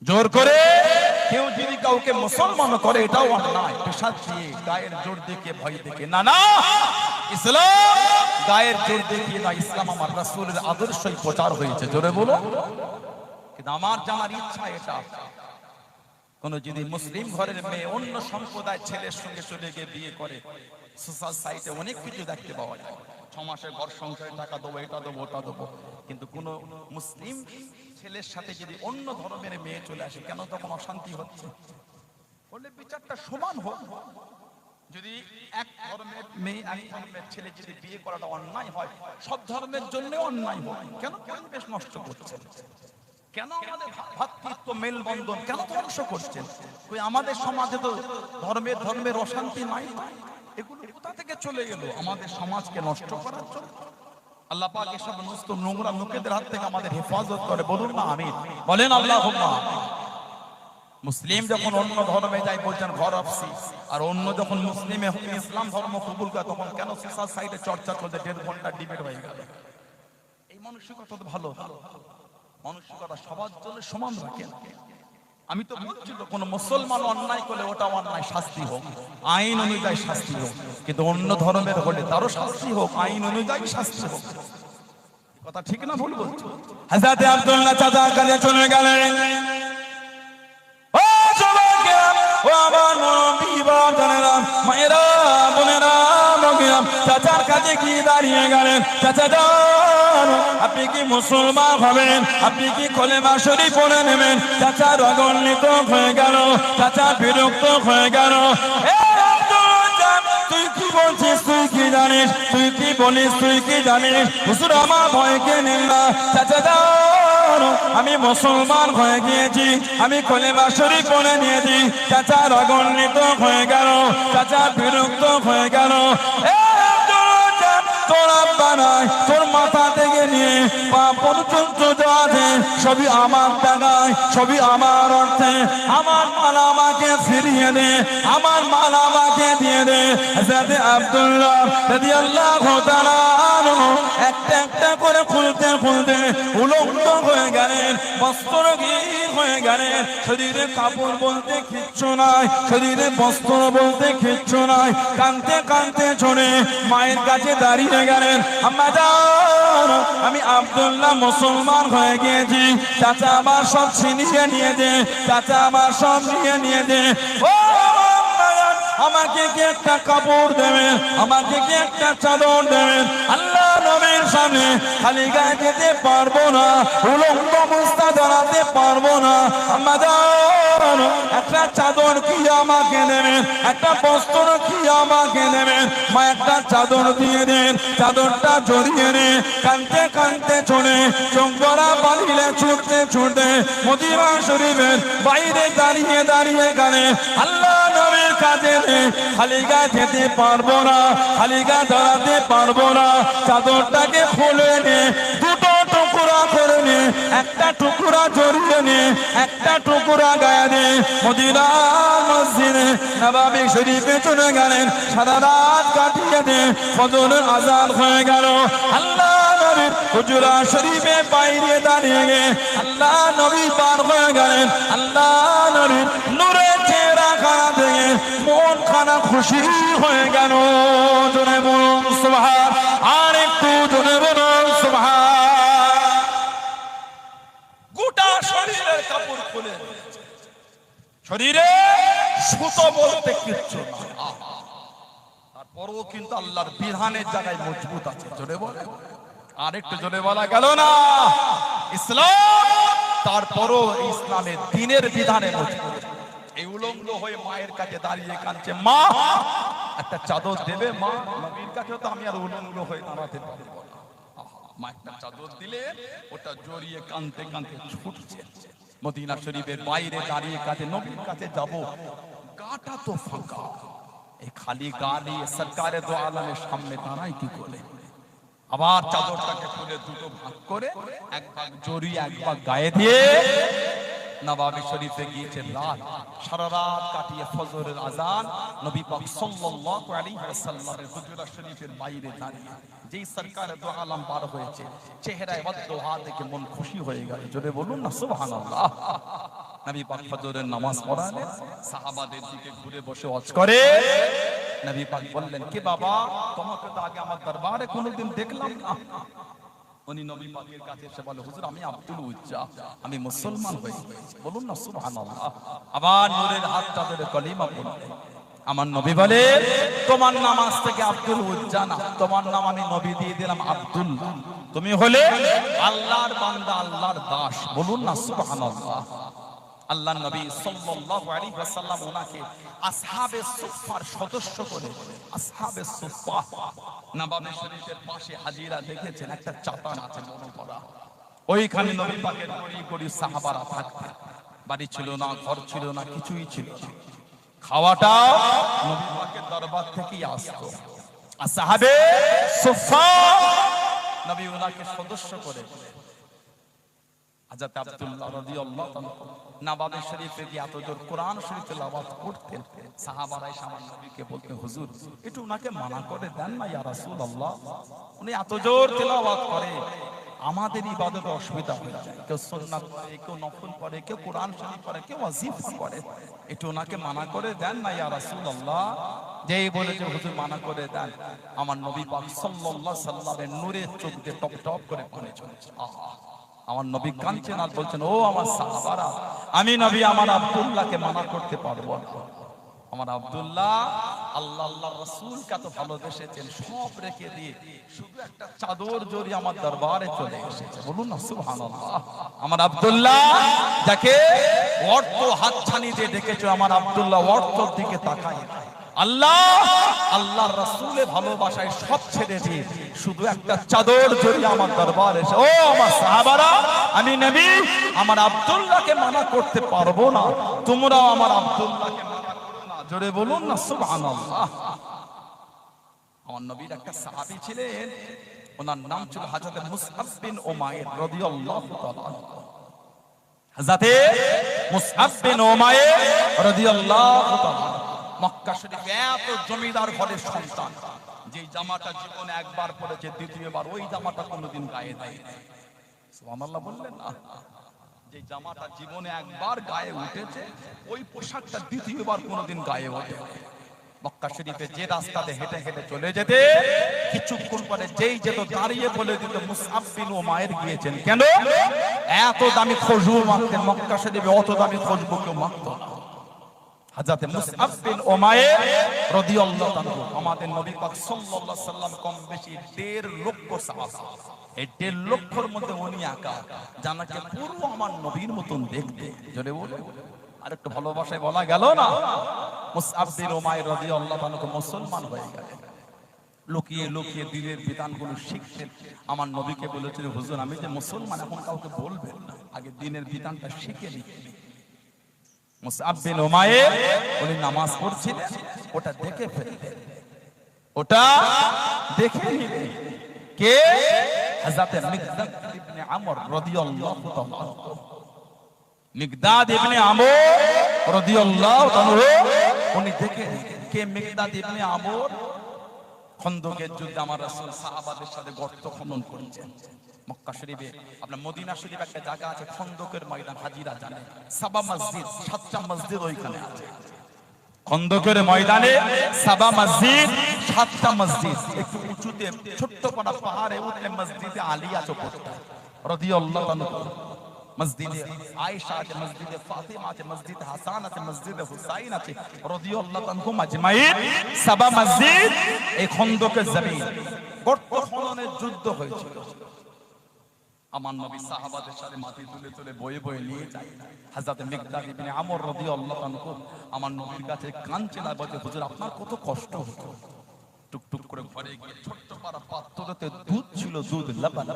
জোর করে কেউ যদি কাউকে মুসলমান করে এটাও অন্যায়, পেশাদ দিয়ে গায়ের জোর দেখিয়ে ভয় দেখে না, না ইসলাম গায়ের জোর দেখিয়ে না, ইসলাম আমার রাসূলের আদর্শই প্রচার হয়েছে। জোরে বলো। কিন্তু আমার জানার ইচ্ছা এটা, কোন যদি মুসলিম ঘরের মেয়ে অন্য সম্প্রদায়ের ছেলের সঙ্গে চলে গিয়ে বিয়ে করে, সোশ্যাল সাইটে অনেক কিছু দেখতে পাওয়া যায়, 6 মাসের ঘর সংসারে টাকা দেবো, এটা দেবো, ওটা দেবো। কিন্তু কোন মুসলিম ছেলের সাথে যদি অন্য ধর্মের মেয়ে চলে আসে, কেন তখন অশান্তি হচ্ছে? বলে বিচারটা সমান হোক। যদি এক ধর্মের মেয়ে এক ধর্মের ছেলে যদি বিয়ে করাটা অন্যায় হয়, সব ধর্মের জন্য অন্যায় হয়। কেন পরিবেশ নষ্ট করছেন? কেন আমাদের ভাতৃত্ব মেলবন্ধন কেন ধ্বংস করছেন? ওই আমাদের সমাজে তো ধর্মের অশান্তি নাই, এগুলো কোথা থেকে চলে গেল? আমাদের সমাজকে নষ্ট করার জন্য। আল্লাহ পাক এসব সমস্ত নোংরা লোকেদের হাত থেকে আমাদের হেফাজত করে, বলুন না আমিন, বলেন আল্লাহুম্মা। মুসলিম যখন অন্য ধর্মে যায় বলছেন ঘর অফসি, আর অন্য যখন মুসলিমে ইসলাম ধর্ম কবুল করে তখন কেন সোশ্যাল সাইটে চর্চা করতে 1.5 ঘন্টা ডিবেট হয়ে গেল? এই মানসিকতা তো ভালো, মানসিকতা সবার জন্য সমান রাখেন। আমি তো বলছি তো কোন মুসলমান অন্যায় করলে ওটা অন্যায়, শাস্তি হোক, আইন অনুযায়ী শাস্তি হোক। কিন্তু অন্য ধর্মের হলে তারও শাস্তি হোক, আইন অনুযায়ী শাস্তি হোক। কথা ঠিক না ভুল বলছো? হযরত আব্দুল্লাহ চাচা কাছে চলে গেলেন। ও যুবকেরা, ও আমার নবী বাজানেরা, মায়েরা, বোনেরা, মগিরা, চাচার কাছে কি দাঁড়িয়ে গেলেন? চাচা যান, আপনি কি মুসলমান হবেন? আপনি কি কলেমা শরীফ পড়ে নেবেন? চাচা রাগান্বিত হয়ে গেল, চাচা বিরক্ত হয়ে গেল। তুই কি বলছিস? তুই কি জানিস? তুই কি বলিস? তুই কি জানিস? হুজুর আমার ভয়কে নিন না। চাচা যান, আমি মুসলমান হয়ে গিয়েছি, আমি কলেমা শরীফ পড়ে নিয়েছি। চাচা রাগান্বিত হয়ে গেল, চাচা বিরক্ত হয়ে গেল। তোর আব্বা নাই, তোর মাথা থেকে নিয়ে পা পর্যন্ত যা আছে সবই আমার টাকায়, সবই আমার অর্থে। আমার মাল আমাকে ফিরিয়ে দে, আমার মাল আমাকে দিয়ে দে। হযরত আব্দুল্লাহ রাদিয়াল্লাহু তাআলা একটা একটা করে খুলতে খুলতে উলঙ্গ হয়ে গেলেন, বস্ত্রহীন হয়ে গেলেন। শরীরে কাপড় বলতে কিচ্ছু নাই, শরীরে বস্ত্র বলতে কিচ্ছু নাই। কাঁদতে কাঁদতে ছড়ে মায়ের কাছে দাঁড়িয়ে গেলেন। আম্মা জান, আমি আব্দুল্লাহ মুসলমান হয়ে গিয়েছি, চাচা আমার সব ছিনিয়ে নিয়ে দে, চাচা আমার সব নিয়ে দে। ও আমাকে কি একটা কাপড় দেবেন? আমাকে কি একটা চাদর দেবেন? আল্লাহ নবীর সামনে খালি গায়ে যেতে পারবো না, উলঙ্গ মুস্তা দাঁড়াতে পারবো না। আম্মা জান, একটা চাদর কি আমাকে দেবেন? একটা বস্ত্র কি আমাকে দেবেন? মা একটা চাদর দিয়ে দেন, চাদরটা জড়িয়ে নে। কাঁদতে কাঁদতে চলে চোখ ভরা পানিলে ছুটতে ছুটতে মদিনা শরীফের বাইরে দাঁড়িয়ে দাঁড়িয়ে গানে আল্লাহ নবীর কাছে খালি গা যেতে পারবো না, খালি গা দাঁড়াতে পারবো না। চাদরটাকে খুলে নে, দুটো টুকরা করে নে, একটা টুকরা জড়িয়ে নে, একটা টুকরা গায়ে দে। মদিনা মসজিদে নববী শরীফে চলে গেলেন, সারা রাত কাটিয়ে দে। ফজরের আযান হয়ে গেল। আল্লাহ নবী হুজরা শরীফে বাইরে দাঁড়িয়ে গে আল্লাহ নবী পার হয়ে গেলেন। আল্লাহ নবীর নূরে চেহারা খানা দেখে মন খানা খুশি হয়ে গেল। জোরে বলুন সুবহান, আর একটু জোরে বলুন সুবহান। গোটা শরীরের কাপড় খুলে, শরীরে সুতো বলতে কিচ্ছু না, তারপরও কিন্তু আল্লাহর বিধানের জায়গায় মজবুত আছে। জোরে বলে, আর একটু জোরে বলা গেল না? ইসলাম তারপরও ইসলামের দ্বীনের বিধানে মজবুত। এই উলঙ্গ হয়ে মায়ের কাছে দাঁড়িয়ে কাঁদছে, মা একটা চাদর দেবে? মা নবীর কাছে তো আমি আর উলঙ্গ হয়ে দাঁড়াতে পারবো না। মা একটা চাদর দিলে ওটা জড়িয়ে কাঁদতে কাঁদতে ছুটছে মদিনা শরীফের বাইরে দাঁড়িয়ে কাছে নবীর কাছে যাব, গাটা তো ফাঁকা, এই খালি গা নিয়ে সরকারে দো আলমের সামনে দাঁড়াই কি করে? আবার চাদরটাকে খুলে দুটো ভাগ করে এক ভাগ জড়িয়ে এক ভাগ গায়ে দিয়ে নববী শরীফে গিয়েছেন। রাত, সারা রাত কাটিয়ে ফজরের আযান নবী পাক সাল্লাল্লাহু আলাইহি ওয়াসাল্লামের হুজরা শরীফের বাইরে দাঁড়িয়ে যেই সরকারে দো আলম পার হয়েছে, চেহারায় ওয়াদুহা দেখে মন খুশি হয়ে গেল। জোরে বলুন না সুবহানাল্লাহ। নবী পাক ফজরের নামাজ পড়ালেন, সাহাবাদের দিকে ঘুরে বসে ওয়াজ করে। নবী পাক বললেন, কে বাবা, তোমাকে তো আগে আমার দরবারে কোনোদিন দেখলাম না। উনি নবী পাকের কাছে এসে বলে, হুজুর আমি আব্দুল উজ্জা, আমি মুসলমান হয়ে গেছি। বলুন না সুবহানাল্লাহ। আবার নূরের হাতটা ধরে কলিমা পড়লেন। আমার নবী বলে, তোমার নাম আজ থেকে আব্দুল উজ্জা না, তোমার নাম আমি নবী দিয়ে দিলাম আব্দুল্লাহ। তুমি হলে আল্লাহর বান্দা, আল্লাহর দাস। বলুন না সুবহানাল্লাহ। আল্লাহ নবী সাল্লাল্লাহু আলাইহি ওয়াসাল্লাম ওনাকে আসহাবে সুফফার সদস্য করে, আসহাবে সুফফা নববী শরীফের পাশে হাজিরা দেখেছেন, একটা চাতান আছে বড় করা, ওইখানে নবী পাকের কড়ি সাহাবারা থাকতেন। বাড়ি ছিল না, ঘর ছিল না, কিছুই ছিল না। খাওয়াটা নবী পাকের দরবার থেকেই আসতো। আসহাবে সুফফা নবী ওনাকে সদস্য করে হযরত আব্দুল্লাহ রাদিয়াল্লাহু তাআলা নববী শরীফে গিয়ে এত জোর কোরআন শরীফ তেলাওয়াত করতেন, সাহাবারা এসে আমার নবীকে বলতেন, হুজুর একটু উনাকে মানা করে দেন না ইয়া রাসূলুল্লাহ, উনি এত জোর তেলাওয়াত করে, আমাদের ইবাদতে অসুবিধা হয়ে যায়। কেউ সুন্নাত পড়ে, কেউ নফল পড়ে, কেউ কোরআন শরীফ পড়ে, কেউ ওয়াজিফা পড়ে, একটু উনাকে মানা করে দেন না ইয়া রাসূলুল্লাহ। যেই বলেছে হুজুর মানা করে দেন, আমার নবী পাক সাল্লাল্লাহু আলাইহি সাল্লামের নূরের চোখ দিয়ে টপ টপ করে পানি ঝরছে। আমার নবী কাঁদছেন আর বলছেন, ও আমার সাহাবারা, আমি নবী আমার আব্দুল্লাহকে মানা করতে পারবো না। আমার আব্দুল্লাহ আল্লাহ আল্লাহর রাসূলকে এত ভালোবেসেছেন, সব রেখে দিয়ে শুধু একটা চাদর জড়িয়ে আমার দরবারে চলে এসেছে। বলুন না সুবহানাল্লাহ। আমার আব্দুল্লাহ যাকে অর্থ হাতছানি দিয়ে ডেকেছো, আমার আব্দুল্লাহ অর্থর দিকে তাকায় আল্লাহ আল্লাহর রাসূলের ভালোবাসায় সব ছেড়ে দিয়ে শুধু একটা চাদর জড়িয়ে আমার দরবারে এসে, ও আমার সাহাবারা, আমি নবী আমার আব্দুল্লাহকে মানা করতে পারবো না, তোমরাও আমার আব্দুল্লাহকে মানা করো না। জোরে বলুন না সুবহানাল্লাহ। আমার নবীর একটা সাহাবী ছিলেন, ওনার নাম ছিল হযরত মুসআব বিন উমাইর রাদিয়াল্লাহু তাআলা। হযরত মুসআব বিন উমাইর রাদিয়াল্লাহু তাআলা মক্কা শরীফে এত জমিদার ঘরের সন্তান, যে জামাটা জীবনে একবার পরেছে, দ্বিতীয়বার ওই জামাটা কোনোদিন গায়ে দেয়। সুবহানাল্লাহ বললেন না। যে জামাটা জীবনে একবার গায়ে উঠেছে, ওই পোশাকটা দ্বিতীয়বার কোনোদিন গায়ে ওঠে। মক্কা শরীফে যে রাস্তাতে হেঁটে হেঁটে চলে যেতে, কিছুক্ষণ পরে যেই যেত দাঁড়িয়ে বলে দিত, মুসআব বিন উমাইর গিয়েছেন। কেন? এত দামি খুশবু মাখতেন, মক্কা শরীফে অত দামি খুশবু কেউ মাখত না। হযরত মুসআব বিন উমাইর রাদিয়াল্লাহু তাআলা আমাদের নবী পাক সাল্লাল্লাহু আলাইহি সাল্লাম কম বেশি 1.5 লক্ষ সাহাবা, এই 1.5 লক্ষর মধ্যে উনি একা, জানাকে পুরো আমার নবীর মতন দেখতে। জোরে বলে আর একটু ভালোবাসায় বলা গেল না। মুসআব বিন উমাইর রাদিয়াল্লাহু তাআলা মুসলমান হয়ে গেলেন, লুকিয়ে লুকিয়ে দ্বীনের বিধানগুলো শিখতেন। আমার নবীকে বলেছিল, হুজুর আমি যে মুসলমান, এখন কাউকে বলবেন না, আগে দ্বীনের বিধানটা শিখে নিন। মুসআব বিন উমাইর উনি নামাজ পড়ছিলেন, ওটা দেখে ফেললেন, ওটা দেখে নিলেন। কে? হযরত মিকদাদ ইবনে আমর রাদিয়াল্লাহু তাআলা। মিকদাদ ইবনে আমর রাদিয়াল্লাহু তাআলা উনি দেখে নিলেন। কে মিকদাদ ইবনে আমর? খন্দকের যুদ্ধে আমার রাসূল সাহাবাদের সাথে গর্ত খনন করেছেন। মক্কা শরীফে আপনার মদিনা শরীফে একটা জায়গা আছে খন্দকের ময়দান, হাজিরা জানে, সাবা মসজিদ, 7টা মসজিদ ওইখানে আছে। খন্দকের ময়দানে সাবা মসজিদ, 7টা মসজিদ, একটু উঁচুতে ছোট্ট পাড়া পাহাড়ে উঠলে মসজিদে আলী আছে উপরটা রাদিয়াল্লাহু তাআলা, মসজিদে আয়েশা আছে, মসজিদে ফাতিমা আছে, মসজিদে হাসান আছে, মসজিদে হুসাইন আছে রাদিয়াল্লাহু আনহুম আজমাইন। সাবা মসজিদ এই খন্দকের জমিন, গর্ত খননের যুদ্ধ হয়েছিল। আমার নবী সাহাবাদের সাথে মাটি তুলে তুলে বয়ে বয়ে নিয়ে যায়। হযরত মিকদাদ ইবনে আমর রাদিয়াল্লাহু আনহু আমার নবীর কাছে কাঁদছেন আর বলছে, হুজুর আপনার কত কষ্ট হতো। টুকটুক করে ঘরে গিয়ে ছোট্ট পাড়া পাত্রতে দুধ ছিল, দুধ লবণ,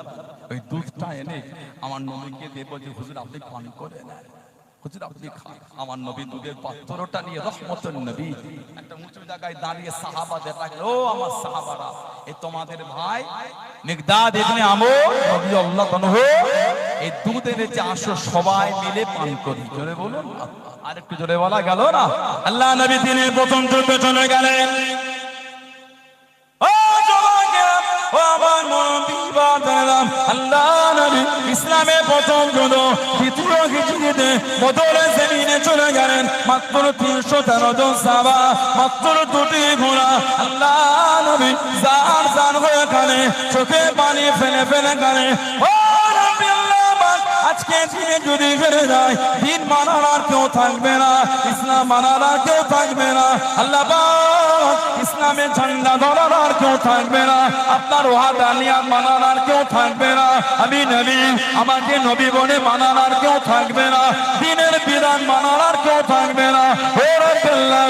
ওই দুধটা এনে আমার নবীকে দিয়ে বলছে, হুজুর আপনি পান করে নেন, হুজুর আপনি খান। আমার নবী দুধের পাত্রটা নিয়ে রহমতুন নবী একটা উঁচু জায়গায় দাঁড়িয়ে সাহাবাদের রাখলেন, ও আমার সাহাবারা, এই তোমাদের ভাই মিকদাদ ইবনে আমর রাদিয়াল্লাহু আনহু এই দুধ এনেছে, আসো সবাই মিলে পান করি। জোরে বলুন, আর একটু জোরে বলা গেল না। আল্লাহ নবী দিনের প্রথম যুদ্ধে চলে গেলেন। ও জওয়ান, ও আমার নবী বাদালাম, আল্লাহ নবী ইসলামের প্রথম যুদ্ধ দ্বিতীয় হিজরিতে বদরের জমিনে চলে গেলেন। মাত্র 313 জন সাহাবা, মাত্র 2টি ঘোড়া। আল্লাহ নবী জান জান হয়ে কানে, চোখে পানি ফেলে ফেলে কানে। ও নবী আল্লাহ পাক, আজকে দিনে যদি ফিরে যায়, দিন মানার আর কেউ থাকবে না, ইসলাম মানার আর কেউ থাকবে না। আল্লাহ পাক ইসলামের ঝান্ডা ধরার আর কেউ থাকবে না, আপনার ওয়াহদানিয়াত মানার আর কেউ থাকবে না। আমি নবী, আমাকে নবী বলে মানার আর কেউ থাকবে না, দিনের বিধান মানার আর কেউ থাকবে না। ও রাব্বুল্লাহ,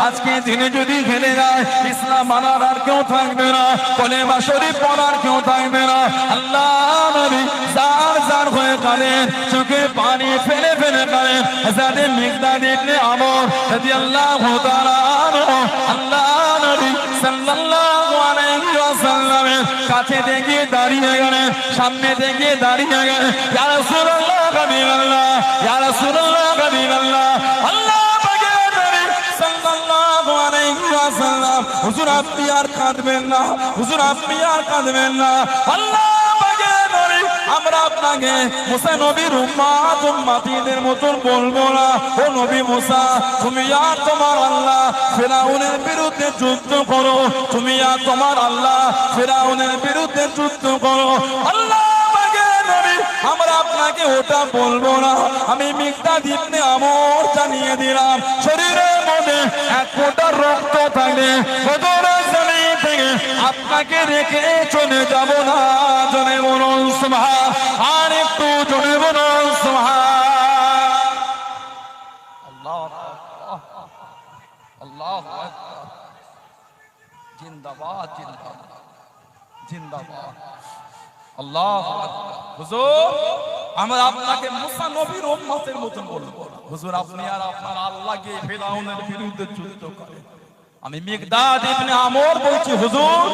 আজকে দিনে যদি ফেলে যায়, ইসলাম মানার আর কেউ থাকবে না, কলেমা শরীফ পড়ার কেউ থাকবে না। আল্লাহ নবী জার জার হয়ে কাঁদেন, চোখে পানি ফেলে ফেলে কাঁদেন। হযরত মিকদাদ ইবনে আমর রাদিয়াল্লাহু তাআলা আনহু আল্লাহ নবী সাল্লাল্লাহু আলাইহি ওয়াসাল্লামের কাছে থেকে দাঁড়িয়ে গেলেন, সামনে থেকে দাঁড়িয়ে গেলেন। ইয়া রাসূলুল্লাহ, হাবিবাল্লাহ, ইয়া রাসূলুল্লাহ, হাবিবাল্লাহ। আল্লাহ পাকের নবী সাল্লাল্লাহু আলাইহি ওয়াসাল্লাম, হুজুর আপনি আর কাঁদবেন না, হুজুর আপনি আর কাঁদবেন না। আল্লাহ পাকের নবী, আমরা আপনাকে মুসা নবীর উম্মত উম্মতিদের মতন বলবো না। ও নবী মুসা, তুমি আর তোমার আল্লাহ ফিরাউনের বিরুদ্ধে যুদ্ধ করো, তুমি আর তোমার আল্লাহ ফিরাউনের বিরুদ্ধে যুদ্ধ করো। আল্লাহ পাকের নবী, আমরা আপনাকে ওটা বলবো না। আমি মিকদাদ ইবনে আমর জানিয়ে দিলাম, শরীরের মধ্যে এক ফোঁটা রক্ত থাকলে বদরের জমিন থেকে আপনাকে রেখে চলে যাব না। জনে বলুন সুবহান, আর একটু জনে বলুন সুবহান। আল্লাহু আকবার, আল্লাহু আকবার। জিন্দাবাদ, জিন্দাবাদ, জিন্দাবাদ। আল্লাহু আকবার। হুজুর, আমরা আপনাকে মুসা নবীর উম্মতের মতন বলবো। হুজুর আপনি আর আপনার আল্লাহ গিয়ে ফিরাউনের বিরুদ্ধে যুদ্ধ করেন। আমি মিকদাদ ইবনে আমর বলছি, হুজুর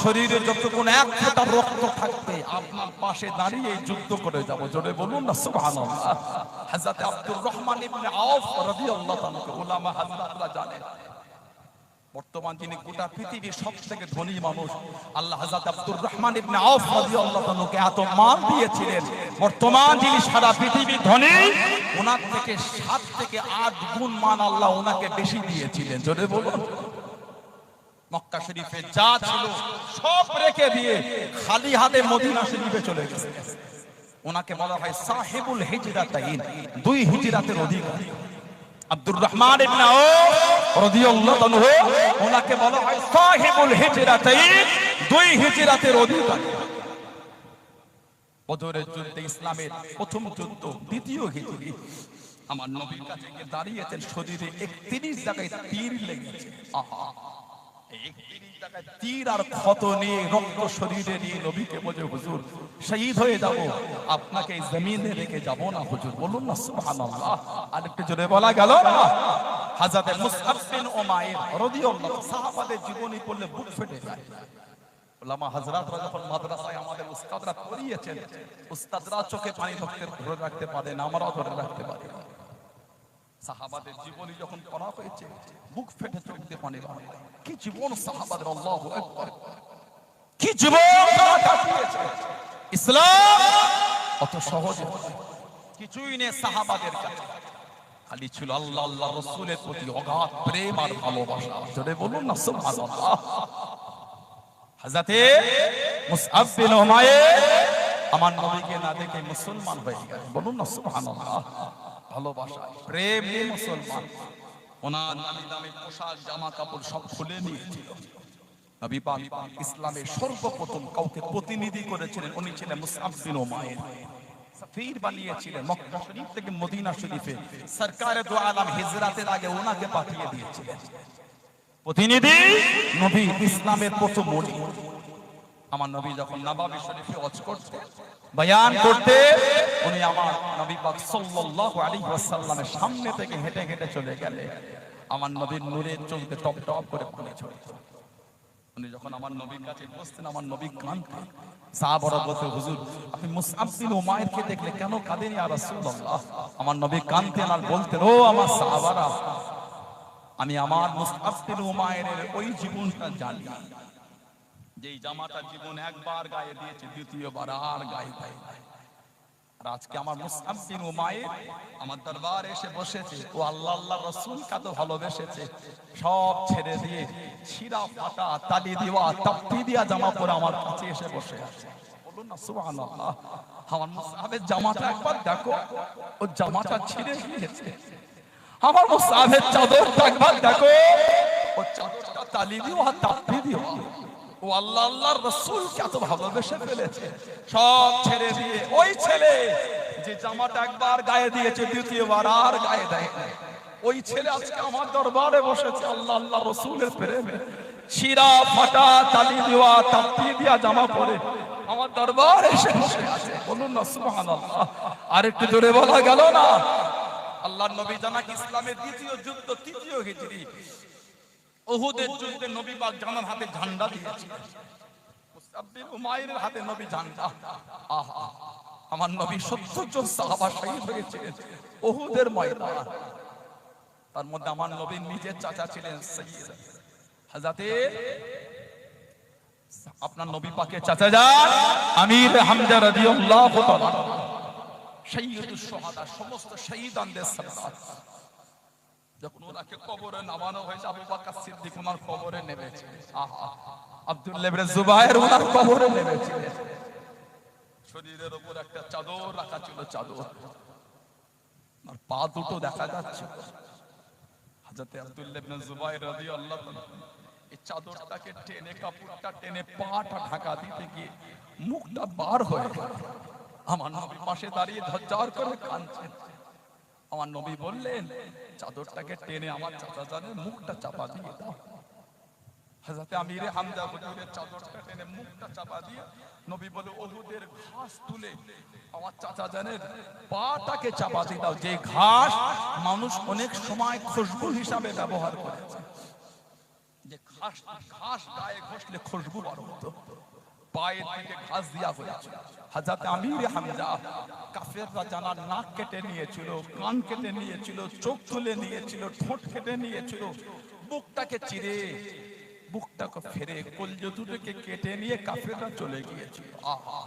শরীরে যতক্ষণ এক ফোঁটা রক্ত থাকবে আপনার পাশে দাঁড়িয়ে যুদ্ধ করে যাব। জোরে বলুন না সুবহানাল্লাহ। হযরত আব্দুর রহমান ইবনে আওফ রাদিয়াল্লাহু তাআলা উলামা হযরতরা জানেন, বর্তমান যিনি গোটা পৃথিবীর সবথেকে ধনী মানুষ, আল্লাহ হযরত আব্দুর রহমান ইবনে আওফ রাদিয়াল্লাহু তাআলাকে এত মান দিয়েছিলেন, বর্তমান যিনি সারা পৃথিবীর ধনী, ওনার থেকে 7 থেকে 8 গুণ মান আল্লাহ ওনাকে বেশি দিয়েছিলেন। জোরে বলুন। মক্কা শরীফে যা ছিল সব রেখে দিয়ে খালি হাতে মদিনা শরীফে চলে গেছে। ওনাকে বলা হয় সাহেবুল হিজরাতাইন, 2 হিজরাতের অধিকারী। আব্দুর রহমান ইবনে আওফ রাদিয়াল্লাহু আনহু, ওনাকে বলা হয় সাহেবুল হিজরাতাইন, 2 হিজরাতের অধিকারী। বদরের যুদ্ধে, ইসলামের প্রথম যুদ্ধ, দ্বিতীয় হিজরি, আমার নবীর কাছে গিয়ে দাঁড়িয়েছেন, শরীরে 31 জায়গায় তীর লেগেছে। আহা, 31 জায়গায় তীর আর ক্ষত নিয়ে, রক্ত শরীরে নিয়ে নবীকে বলে, হুজুর শহীদ হয়ে যাব, আপনাকে এই জমিনে রেখে যাব না হুজুর। বলুন না সুবহানাল্লাহ। আরেকটু জোরে বলা গেল না। হযরত মুসআব বিন উমাইর রাদিয়াল্লাহু, সাহাবাদের জীবনী পড়লে বুক ফেটে যায়। উলামা হযরতরা যখন মাদ্রাসায় আমাদের উস্তাদরা পড়িয়েছেন, উস্তাদরা চোখে পানি ধরে রাখতে পারে না, আমরাও ধরে রাখতে পারি না। সাহাবাদের জীবনী যখন পড়া হয়েছে, বুক ফেটে চোখ দিয়ে পানি পড়ে। কি জীবন সাহাবাদের, আল্লাহু আকবার, কি জীবন তারা কাটিয়েছে। ইসলাম অত সহজ কিছুই নেই সাহাবাদের কাছে, খালি ছিল আল্লাহ আল্লাহ রাসূলের প্রতি অগাধ প্রেম আর ভালোবাসা। জোরে বলুন না সুবহানাল্লাহ। হযরতে মুসআব বিন উমাইর আমার নবীকে না দেখে মুসলমান হয়ে গেলেন। বলুন না সুবহানাল্লাহ। ভালোবাসা, প্রেম নিয়ে মুসলমান। ওনার নামি দামি পোশাক, জামা কাপড় সব খুলে নিয়েছিল। নবী পাক ইসলামের সর্বপ্রথম কাউকে প্রতিনিধি করেছিলেন, উনি ছিলেন মুসআব বিন উমাইর। সাফির বানিয়েছিলেন মক্কা শরীফ থেকে মদিনা শরীফে। সরকারে দু আলম হিজরাতের আগে ওনাকে পাঠিয়ে দিয়েছিলেন প্রতিনিধি। নবী ইসলামের প্রথম মনি। আমার নবী যখন নবাবী শরীফে ওয়াজ করতে, বয়ান করতে, উনি আমার নবী পাক সাল্লাল্লাহু আলাইহি ওয়াসাল্লামের সামনে থেকে হেঁটে হেঁটে চলে গেলেন। আমার নবীর নূরের চোখে টপ টপ করে পানি ঝরছে। উনি যখন আমার নবীর কাছে বসতেন, আমার নবী কাঁদতেন। সাহাবারা বলতেন, হুজুর আপনি মুসআব বিন উমাইরকে দেখলে কেন কাঁদেন ইয়া রাসূলুল্লাহ? আমার নবী কাঁদতেন আর বলতেন, ও আমার সাহাবারা, আমি আমার মুসআব বিন উমাইরের ওই জীবনটা জানি, যেই জামাটা জীবন একবার গায়ে দিয়েছে, দ্বিতীয়বার আর গায়ে দেয়। আজকে আমার মুসআব বিন উমাইর আমার দরবারে এসে বসেছে, ও আল্লাহ আল্লাহ রাসূলকে এত ভালোবেসেছে, সব ছেড়ে দিয়ে ছিঁড়া ফাটা তালি দেওয়া তাপ্পি দিয়া জামা পরে আমার কাছে এসে বসে আছে। বলুন না সুবহানাল্লাহ। আমার মুসআবের জামাটা একবার দেখো, ও জামাটা ছিঁড়ে গিয়েছে। আমার মুসআবের চাদরটা একবার দেখো, ও চাদরটা তালি দেওয়া তাপ্পি দেওয়া। ও আল্লাহ আল্লাহর রাসূলকে এত ভালোবেসে ফেলেছে, সব ছেড়ে দিয়ে ওই ছেলে যে জামাটা একবার গায়ে দিয়েছে দ্বিতীয়বার আর গায়ে দেয় না, ওই ছেলে আজকে আমার দরবারে বসেছে আল্লাহ আল্লাহ রাসূলের প্রেমে, ছিঁড়া ফাটা তালি দেওয়া তাপ্পি দিয়া জামা পরে আমার দরবারে এসে বসে আছে। বলুন না সুবহানাল্লাহ। আর একটু জোরে বলা গেল না? আল্লাহর নবী জানাক ইসলামের দ্বিতীয় যুদ্ধ ৩য় হিজরি উহুদের যুদ্ধে নবী পাক জানার হাতে ঝান্ডা দিয়েছিলেন। মুসআব বিন উমাইরের হাতে নবী ঝান্ডা। আহা, আমার নবী ৭০ জন সাহাবা শহীদ হয়েছিলেন উহুদের ময়দানে। তার মধ্যে আমার নবীর নিজের চাচা ছিলেন সাইয়্যিদ হযরতে আপনার নবী পাকের চাচা যান আমির হামজা রাদিয়াল্লাহু তাআলা, সাইয়্যিদুশ শুহাদা, সমস্ত শহীদানদের সরদার। যখন ওনাকে কবরে নামানো হয়েছে, আবু বকর সিদ্দিক ওনার কবরে নেমেছে। আহা, আব্দুল্লাহ ইবনে জুবায়ের ওনার কবরে নেমেছে। শরীরের উপর একটা চাদর রাখা ছিল, চাদর, আর পা দুটো দেখা যাচ্ছে। হযরত আব্দুল্লাহ ইবনে জুবায়ের রাদিয়াল্লাহু তাআলা এই চাদরটাকে টেনে, কাপড়টা টেনে পাটা ঢাকা দিতে গিয়ে মুখটা বার হয়ে গেল। আমার নবী পাশে দাঁড়িয়ে ঝরঝর করে কাঁদছেন। আমার নবী বললেন, চাদরটাকে টেনে আমার চাচা জানের মুখটা চাপা দিয়ে দাও। হযরত আমিরে হামজা হুজুরের চাদরটা টেনে মুখটা চাপা দিয়ে নবী বলে, উহুদের ঘাস তুলে আমার চাচা জানের পাটাকে চাপা দিয়ে দাও। যে ঘাস মানুষ অনেক সময় খুশবু হিসাবে ব্যবহার করেছে, যে ঘাস গায়ে ঘষলে খুশবু বার হতো, পায়ের দিকে ঘাস দিয়া হয়েছে। হযরত আমিরে হামজা কাফেররা জানার নাক কেটে নিয়েছিল, কান কেটে নিয়েছিল, চোখ তুলে নিয়েছিল, ঠোঁট কেটে নিয়েছিল, বুকটাকে চিরে বুকটাকে ফেরে কলজা দুটোকে কেটে নিয়ে কাফেররা চলে গিয়েছিল। আহা,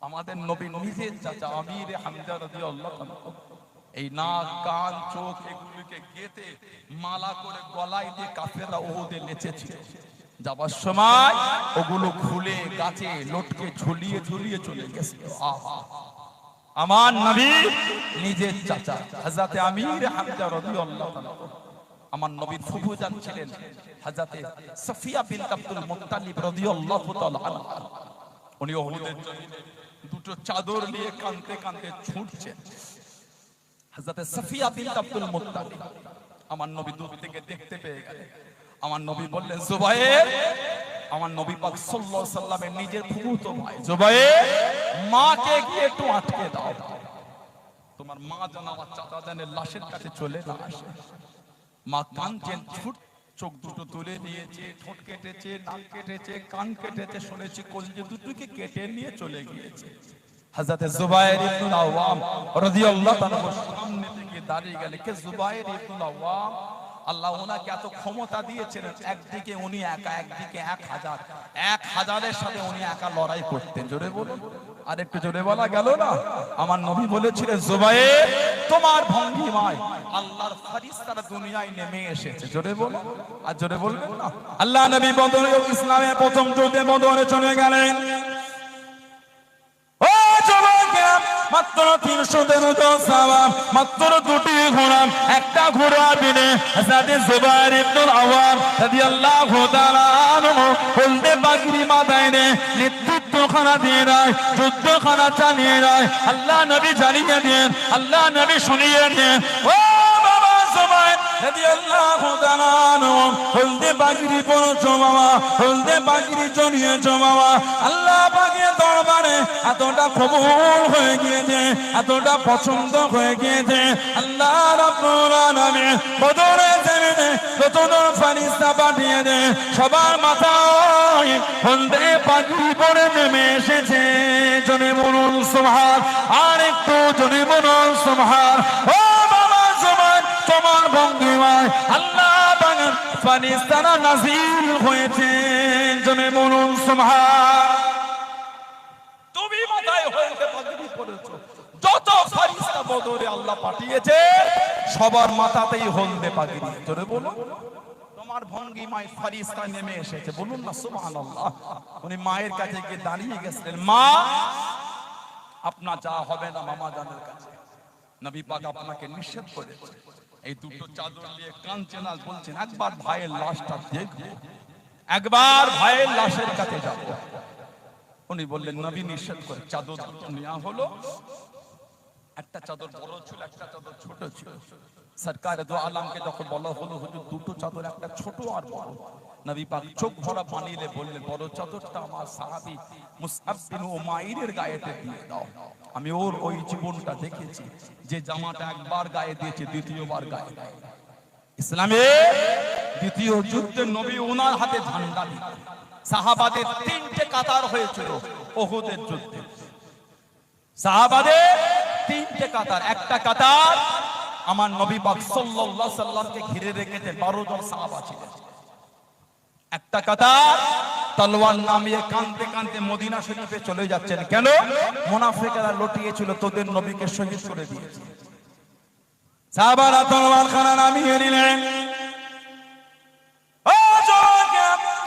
আমাদের নবী নিজের চাচা আমিরে হামজা রাদিয়াল্লাহু তাআলা এই নাক কান চোখ এগুলোকে গেঁথে মালা করে গলায় দিয়ে কাফেররা উহুদে নেচেছিল। যাবার সময় ওগুলো খুলে গাছে লটকে ঝুলিয়ে ঝুলিয়ে চলে গেছে। আহা, আমার নবী নিজের চাচা হযরত আমির হামজা রাদিয়াল্লাহু তাআলা, আমার নবীর ফুফুজান ছিলেন হযরত সাফিয়া বিনত আব্দুল মুত্তালিব রাদিয়াল্লাহু তাআলা আনহা। উনি উহুদের জমিনে দুটো চাদর নিয়ে কাঁদতে কাঁদতে ছুটছেন। হযরত সাফিয়া বিনত আব্দুল মুত্তালিব আমার নবী দূর থেকে দেখতে পেয়ে গেলেন। আমার নবী বললেন, জুবায়ের, আমার নবী পাক সাল্লাল্লাহু আলাইহি সাল্লামের নিজের ফুফুতো ভাই, জুবায়ের, মাকে গিয়ে একটু আটকে দাও, তোমার মা যেন আমার চাচা জানের লাশের কাছে চলে না আসে। মা কাঁদছেন, চোখ দুটো তুলে নিয়েছে, ঠোঁট কেটেছে, নাক কেটেছে, কান কেটেছে, শুনেছি কলিজা দুটোকে কেটে নিয়ে চলে গিয়েছে। হযরত জুবায়ের ইবনে আওয়াম রাদিয়াল্লাহু তাআলা সামনে থেকে দাঁড়িয়ে গেলেন। কে জুবায়ের ইবনে আওয়াম? আল্লাহ ওনাকে এত ক্ষমতা দিয়েছিলেন, একদিকে উনি একা, একদিকে 1000-এর সাথে উনি একা লড়াই করতেন। জোরে বলুন, আর একটু জোরে বলা গেল না? আমার নবী বলেছিলেন, জুবায়ের, তোমার ভঙ্গিমায় আল্লাহর ফেরেশতারা দুনিয়ায় নেমে এসেছে। জোরে বলুন, আর জোরে বলবেন না? আল্লাহ নবী বদর ইসলামের প্রথম যুদ্ধে বদরে চলে গেলেন। মাত্র 300 জন সাহাবা, মাত্র 2টি ঘোড়া, একটা ঘোড়া বিনে হযরত জুবায়ের ইবনে আওয়াম রাদিয়াল্লাহু তাআলা আনহু হলদে পাগড়ি মাথায় নিয়ে নেতৃত্বখানা দিয়ে দেয়, যুদ্ধখানা চালিয়ে দেয়। আল্লাহ নবী জানিয়ে দেন, আল্লাহ নবী শুনিয়ে দেন, ও বাবা জুবায়ের রাদিয়াল্লাহু তাআলা আনহু, হলদে পাগড়ি পরেছো বাবা, হলদে পাগড়ি জড়িয়েছো বাবা, আল্লাহ পাকের দরবারে এতটা কবুল হয়ে গিয়েছে, এতটা পছন্দ হয়ে গিয়েছে। আল্লাহ রাব্বুল আলামিন বদরের জমিনে যতজন ফেরেশতা পাঠিয়ে দেন, সবার মাথায় হলদে পাগড়ি পরে নেমে এসেছে। জোরে বলুন সুবহান, আর একটু জোরে বলুন সুবহান। ও বাবা জুবায়ের, তোমার ভঙ্গিমায় আল্লাহ পাকের ফেরেশতারা নাযিল হয়েছে। জোরে বলুন সুবহান। তুমি মাথায় হলদে পাগড়ি পরেছো, বদরে আল্লাহ পাঠিয়েছে সবার মাথাতেই হলদে পাগড়ি। জোরে বলুন, তোমার ভঙ্গিমায় ফেরেশতা নেমে এসেছে, বলুন না সুবহানাল্লাহ। উনি মায়ের কাছে গিয়ে দাঁড়িয়ে গেছিলেন, মা আপনার যা হবে না মামা জানের কাছে, নবী পাক আপনাকে নিষেধ করেছে। এই দুটো চাদর নিয়ে কাঁদছেন আর বলছেন একবার ভাইয়ের লাশটা দেখবো, একবার ভাইয়ের লাশের কাছে যাব। উনি বললেন নবী নিষেধ করে। চাদর দুটো নেওয়া হলো, একটা চাদর বড় ছিল, একটা চাদর ছোট ছিল। সরকারে দো আলমকে যখন বলা হলো হুজুর দুটো চাদর, একটা ছোট আর বড়, নবী পাক চোখ ভরা পানি দিয়ে বললেন বড় চাদরটা আমার সাহাবী মুসআব বিন উমাইরের গায়েতে দিয়ে দাও। আমি ওর ওই জীবনটা দেখেছি যে জামাটা একবার গায়ে দিয়েছে দ্বিতীয়বার গায়ে দেয়। ইসলামের দ্বিতীয় যুদ্ধে নবী ওনার হাতে ঝান্ডা দিলেন। সাহাবাদের তিনটে কাতার হয়েছিল উহুদের যুদ্ধে। সাহাবাদের তিনটে কাতার, একটা কাতার আমার নবী পাক সাল্লাল্লাহু আলাইহি সাল্লামকে ঘিরে রেখেছে 12 জন সাহাবা ছিলেন। একটা কাতার তলোয়ার নামিয়ে কাঁদতে কাঁদতে মদিনা শরীফে চলে যাচ্ছেন। কেন? মুনাফিকরা লটিয়েছিল তোদের নবীকে শহীদ করে দিয়েছে। সাহাবারা তলোয়ার খানা নামিয়ে নিলেন,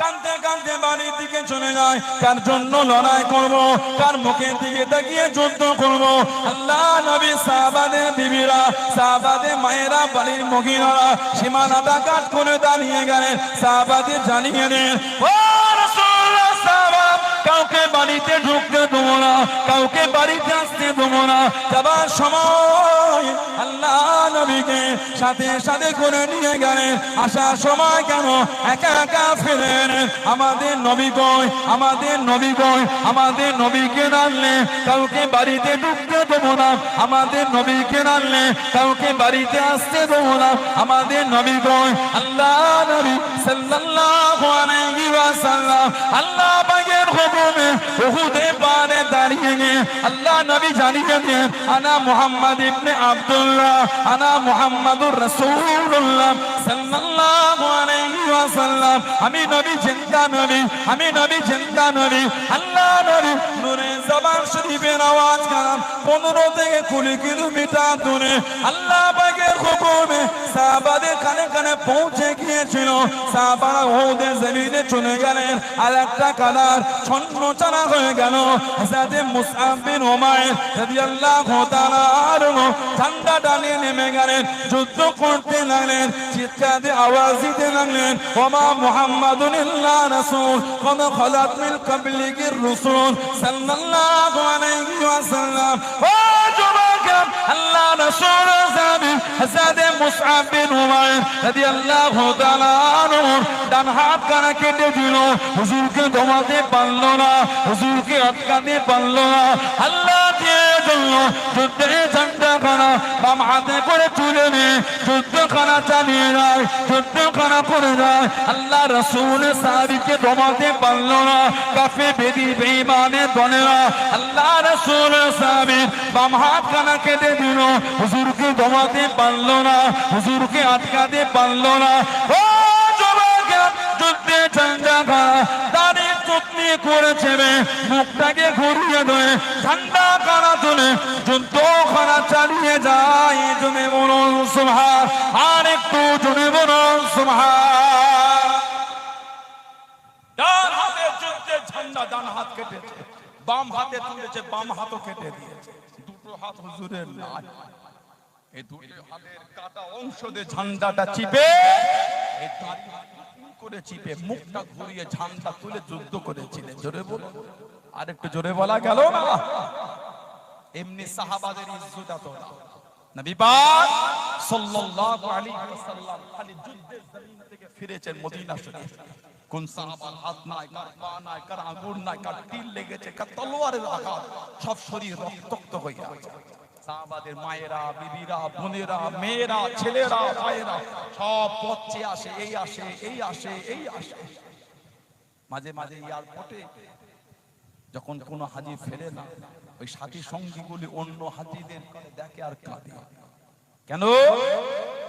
কাঁদতে কাঁদতে বাড়ির দিকে চলে যায়। কার জন্য লড়াই করব, কার মুখের দিকে তাকিয়ে যুদ্ধ করব? আল্লাহ নবী সাহাবাদের বিবিরা, সাহাবাদের মায়েরা, বাড়ির মহিলারা সীমানাটা কাট করে দাঁড়িয়ে গেলেন। সাহাবাদের জানিয়ে দেন, ও রাসূলুল্লাহ সাহাবা, কাউকে বাড়িতে ঢুকতে দেবো না, কাউকে বাড়িতে আসতে দেবো না। যাবার সময় আল্লাহ নবীকে সাথে সাথে করে নিয়ে গেলেন। আসার সময় কেন একা একা ফেলেন? আমাদের নবী কই, আমাদের নবী কই? আমাদের নবীকে নামলে কাউকে বাড়িতে ঢুকতে দেবো না, আমাদের নবীকে নামলে কাউকে বাড়িতে আসতে দেবো না। আমাদের নবী কই? আল্লাহ নবী সাল্লাল্লাহু আলাইহি ওয়াসাল্লাম আল্লাহ পাকের হুকুমে উহুদে পারে দাঁড়িয়ে গিয়ে আল্লাহ নবী জানিয়ে দেন, আনা মুহাম্মদ ইবনে আব্দুল্লাহ, আনা মুহাম্মাদুর রাসূলুল্লাহ সাল্লাল্লাহু আলাইহি ওয়াসাল্লাম। আমি নবী জিন্দা নবী, আমি নবী জিন্দা নবী। আল্লাহ নবী নূরে জবান শরীফের আওয়াজ কালাম 15 থেকে 20 কিলোমিটার দূরে আল্লাহ পাকের হুকুমে সাহাবাদের কানে কানে পৌঁছে গিয়েছিল। সাহাবারা উহুদের জমিনে চলে গেলেন। আর একটা কাদার ছন্ন চারা হয়ে গেল। হযরত মুসআব বিন উমাইর রাদিয়াল্লাহু তাআলা আনহু ঝান্ডা টানিয়ে নেমে গেলেন, যুদ্ধ করতে লাগলেন, চিৎকার দিয়ে আওয়াজ দিতে লাগলেন, ওমা মুহাম্মাদুন ইল্লা রাসূল কদ খালাত মিন ক্বাবলিহির রাসূল সাল্লাল্লাহু আলাইহি ওয়াসাল্লাম। ও যুবক, আল্লাহ রাসূল সাহাবী হযরত মুসআব বিন উমাইর রাদিয়াল্লাহু তাআলা আনহু ডান হাত কানা কেটে দিল। হুজুরকে দমাতে পারলো না, হুজুরকে আটকাতে পারলো না। আল্লাহ দিয়ে দিল যুদ্ধে ঝান্ডাখানা বাম হাতে করে তুলে নিয়ে যুদ্ধখানা চালিয়ে যায়, যুদ্ধখানা করে যায়। আল্লাহ রাসূল সাহাবীকে দমাতে পারলো না। কাফে বেদি বেঈমানের দলেরা আল্লাহ রাসূল সাহাবী বাম হাত কানা কেটে দিল। হুজুরকে দমাতে পারলো না, হুজুরকে আটকাতে পারলো না। ও যুবক, যুদ্ধে ঝান্ডাখানা দাঁড়িয়ে চুপনি করেছে, মুখটাকে ঘুরিয়ে দেয়, ঠান্ডা কানা তুলে যুদ্ধখানা চালিয়ে যায়। জমে বলুন সুবহান, আর একটু জমে বলুন সুবহান। ডান হাতে যুদ্ধের ঝান্ডা ডান হাত কেটেছে, বাম হাতে তুলেছে, বাম হাতও কেটে দিয়েছে। দুটো হাত হুজুরের নাই। এই দুটো হাতের কাটা অংশ দিয়ে ঝান্ডাটা চিপে এই দাড়ি করে চিপে মুখটা ঘুরিয়ে ঝান্ডা তুলে যুদ্ধ করেছিলেন। জোরে বলো, আর একটু জোরে বলা গেল না? এমনি সাহাবাদের ইজ্জত এত না। নবী পাক সাল্লাল্লাহু আলাইহি ওয়াসাল্লাম খালি যুদ্ধের জমিন থেকে ফিরেছেন মদিনা শরীফ। কোন সাহাবার হাত নাই, কার পা নাই, কার আঙ্গুর নাই, কার তীর লেগেছে, কার তলোয়ারের আঘাত, সব শরীর রক্তাক্ত হয়ে আছে। সাহাবাদের মায়েরা, বিবিরা, বোনেরা, মেয়েরা, ছেলেরা, ভাইয়েরা সব পথে আসে, এই আসে, এই আসে, এই আসে। মাঝে মাঝে এয়ারপোর্টে যখন কোন হাজি ফেরে না, ওই সাথী সঙ্গীগুলি অন্য হাজিদের দেখে আর কাঁদে। কেন?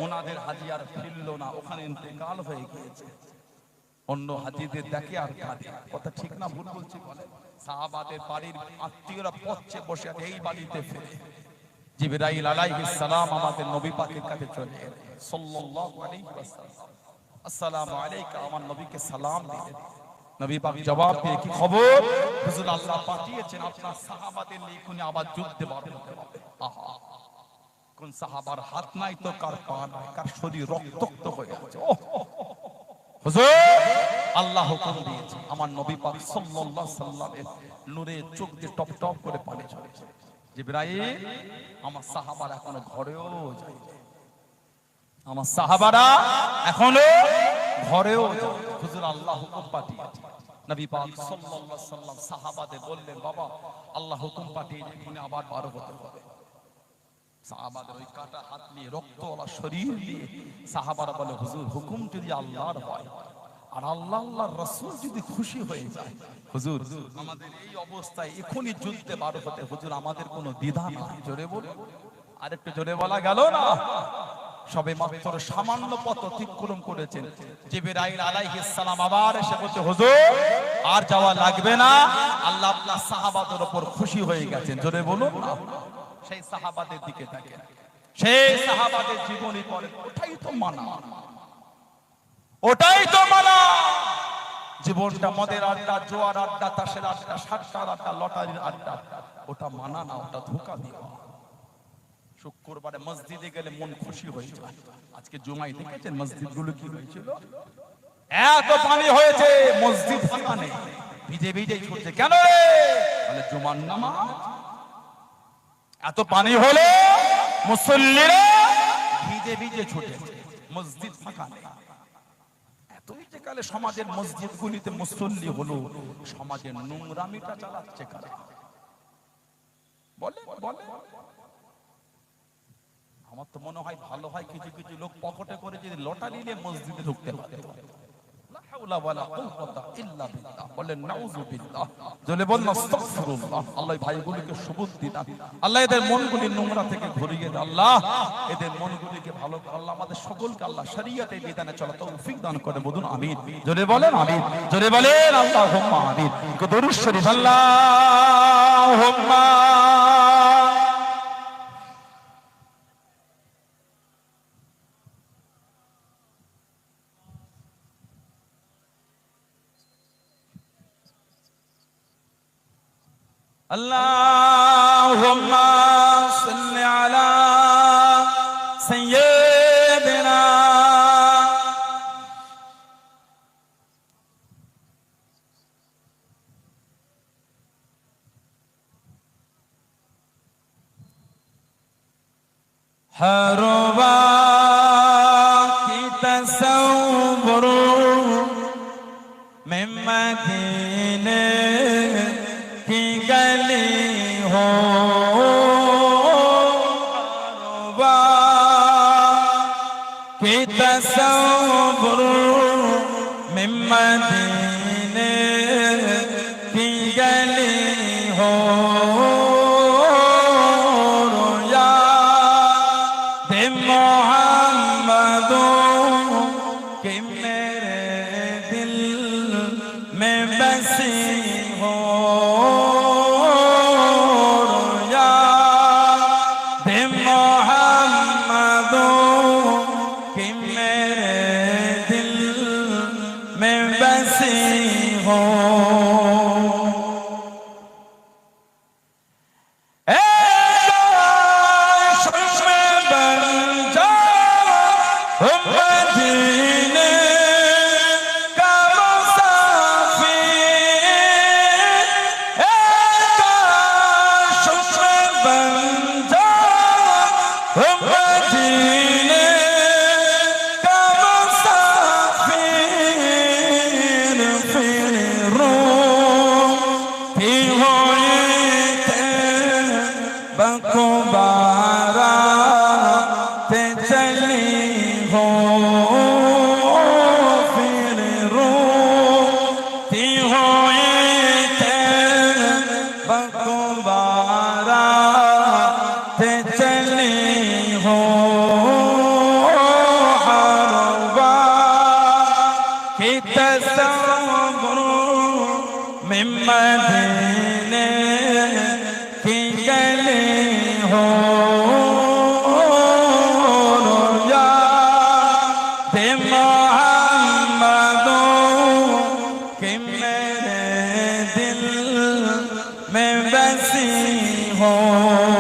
ওনাদের হাজি আর ফিরল না, ওখানে ইন্তেকাল হয়ে গিয়েছে। অন্য হাজিদের দেখে আর কাঁদে। কথা ঠিক না ভুল বলছি বলে? সাহাবাদের বাড়ির আত্মীয়রা পথে বসে এই বাড়িতে ফেরে, জিবরাইল আলাইহিস সালাম আমাদের নবী পাকের কাছে চলে এলেন সাল্লাল্লাহু আলাইহি ওয়াসাল্লাম। আসসালামু আলাইকা, আমার নবীকে সালাম দিলেন। নবী পাক জবাব দিয়ে কি খবর? হুজুর আল্লাহ পাঠিয়েছেন আপনার সাহাবাদের নিয়ে এখনই আবার যুদ্ধে বার হতে হবে। আহা, কোন সাহাবার হাত নাই তো কার পা নাই, কার শরীর রক্তাক্ত হয়ে আছে। হুজুর আল্লাহ হুকুম দিয়েছে, আমার নবী পাক সাল্লাল্লাহু আলাইহি সাল্লামের নূরে চোখ দিয়ে টপ টপ করে পানি ঝরছে। জিবরাইল, আমার সাহাবারা এখনো ঘরেও যায়, আমার সাহাবারা এখনো ঘরেও যায়। হুজুর আল্লাহ হুকুম পাঠিয়েছে। নবী পাক সাল্লাল্লাহু আলাইহি সাল্লাম সাহাবাদের বললেন, বাবা আল্লাহ হুকুম পাঠিয়েছে এখনই আবার বার হতে হবে। সাহাবাদের ওই কাটা হাত নিয়ে রক্তওয়ালা শরীর নিয়ে সাহাবারা বলে, হুজুর হুকুম যদি আল্লাহর হয় আর আল্লাহ আল্লাহর রাসূল যদি খুশি হয়ে যায়, হুজুর আমাদের এই অবস্থায় এখনই যুদ্ধে বার হতে, হুজুর আমাদের কোনো দ্বিধা নাই। জোরে বল, আরেকটু জোরে বলা গেল না? সবে মাত্র সামান্য পথ অতিক্রম করেছেন, জিবরাইল আলাইহিস সালাম আবার এসে বলছে, হুজুর আর যাওয়া লাগবে না, আল্লাহ আপনার সাহাবাদের উপর খুশি হয়ে গেছেন। জোরে বলুন না। সেই সাহাবাদের দিকে তাকিয়ে, সেই সাহাবাদের জীবনী পড়ে, ওটাই তো মানা, ওটাই তো মানা। জীবনটা মদের আড্ডা, জোয়ার আড্ডা, তাসের আড্ডা, সাতটার আড্ডা, লটারির আড্ডা, ওটা মানা না, ওটা ধোঁকা দেওয়া। শুক্রবারে মসজিদে গেলে মন খুশি হয়ে যায়। আজকে জুমায় দেখেছেন মসজিদগুলো কি হয়েছিল? এত পানি হয়েছে, মসজিদ ফাঁকা নেই, ভিজে ভিজে ছুটছে। কেন রে? বলে জুমার নামাজ। এত পানি হলো মুসল্লিরা ভিজে ভিজে ছুটেছে, মসজিদ ফাঁকা নেই। এতই যে কালে সমাজের মসজিদগুলিতে মুসল্লি হলো, সমাজের নোংরামিটা চালাচ্ছে কারা? বলে বলে আমার তো মনে হয় ভালো হয় কিছু কিছু লোক পকেটে করে যদি লটারি নিয়ে মসজিদে ঢুকতে পারে। লা হাওলা ওয়ালা কুওয়াতা ইল্লা বিল্লাহ। বলেন নাউযুবিল্লাহ। জলে বলুন আস্তাগফিরুল্লাহ। আল্লাহ ভাইগুলোকে সুবুদ্ধি দান, আল্লাহ এদের মনগুলি নোংরা থেকে ঘুরিয়ে দেন, আল্লাহ এদের মনগুলিকে ভালো করে, আল্লাহ আমাদের সকলকে আল্লাহ শরীয়তের বিধানে চলা তৌফিক দান করে। বলুন আমিন। জোরে বলেন আমিন, জোরে বলেন আল্লাহুম্মা আমিন। দরুদ শরীফ আল্লাহুম্মা اللهم صل على سيدنا हरवा की तसव्वुर में मदीने की गली हो, हरवा की तसव्वुर में मदीने की गली हो, मदीने की गली हो। मैं बसी हूँ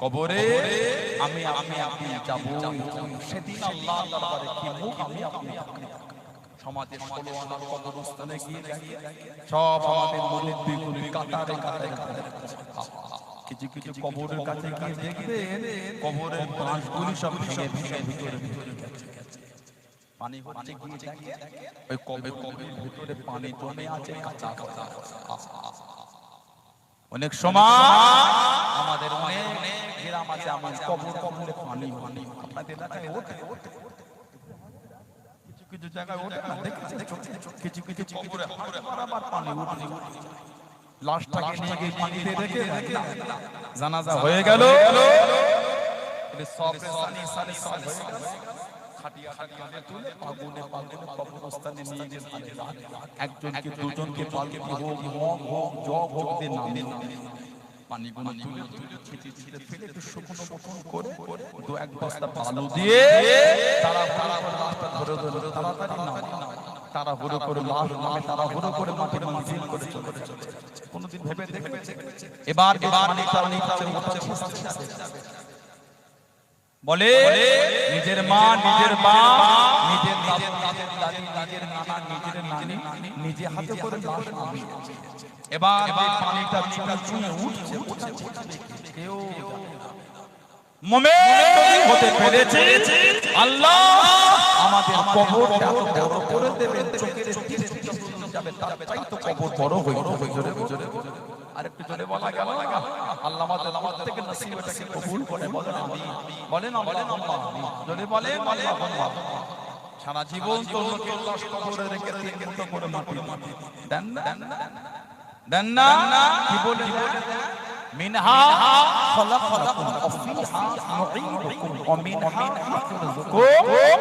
কবরে আমি আপনি যাব সেদিন আল্লাহর দরবারে কি মুখ আমি আপনি সমাজের 16 আনার কবরস্থানে গিয়ে সব আমাদের মুরব্বিগুলি কাতারে কাতারে কিছু কিছু কবরের কাছে গিয়ে দেখবেন কবরের বাঁশগুলি সব ভেঙে ভেঙে ভিতরে ভিতরে পানি হচ্ছে গিয়ে দেখে ওই কবরের ভিতরে পানি জমে আছে কাঁচা কাঁচা অনেক সময় আমাদের অনেক গ্রাম আছে আমার কবরে পানি পানি আপনাদের এলাকায় ওঠে কিছু কিছু জায়গায় ওঠে না দেখেছেন কিছু কিছু কবরে বারবার পানি ওঠে লাশটাকে নিয়ে গিয়ে পানিতে রেখে জানাজা হয়ে গেল এটা সব সানি সানি সব হয়ে গেল খাটিয়া খাটিয়া তুলে আগুনে আগুনে কবরস্থানে নিয়ে গিয়ে একজনকে দুজনকে পালকে হোক হোক হোক জগ হোক দিয়ে নামে পানিগুলো তুলে তুলে ছিটি ছিটি ফেলে একটু শুকনো মতন করে দু এক বস্তা বালু দিয়ে তারা ধরে ধরে তাড়াতাড়ি নামে তারা হুড়ো করে লাশ নামে তারা হুড়ো করে মাটি মঞ্জিল করে চলে চলে কোনদিন ভেবে দেখবে এবার পানি পানি বলে নিজের মা নিজের বাপ নিজের দাদু দাদি নিজের নানা নিজের নানি নিজে হাতে করে লাশ নামিয়ে এবার পানিটা চুনে চুনে উঠছে কেউ মুমিন হতে পেরেছে আল্লাহ আমাদের কবরটা বড় করে দেবেন চোখের যাবে তাই তো কবর বড় হয়ে জোরে জোরে আরেকটু জোরে বলা গেল আল্লাহ আমাদের থেকে নসিবটাকে কবুল করে বলেন আমিন বলেন আল্লাহুম্মা জোরে বলেন আল্লাহুম্মা সারা জীবন তোর লোকের লাশ কবরে রেখে দিয়ে মুঠো করে মাটি দেন না দেন না কি বলে মিনহা খলাকনাকুম ওয়া ফিহা নুঈদুকুম ওয়া মিনহা নুখরিজুকুম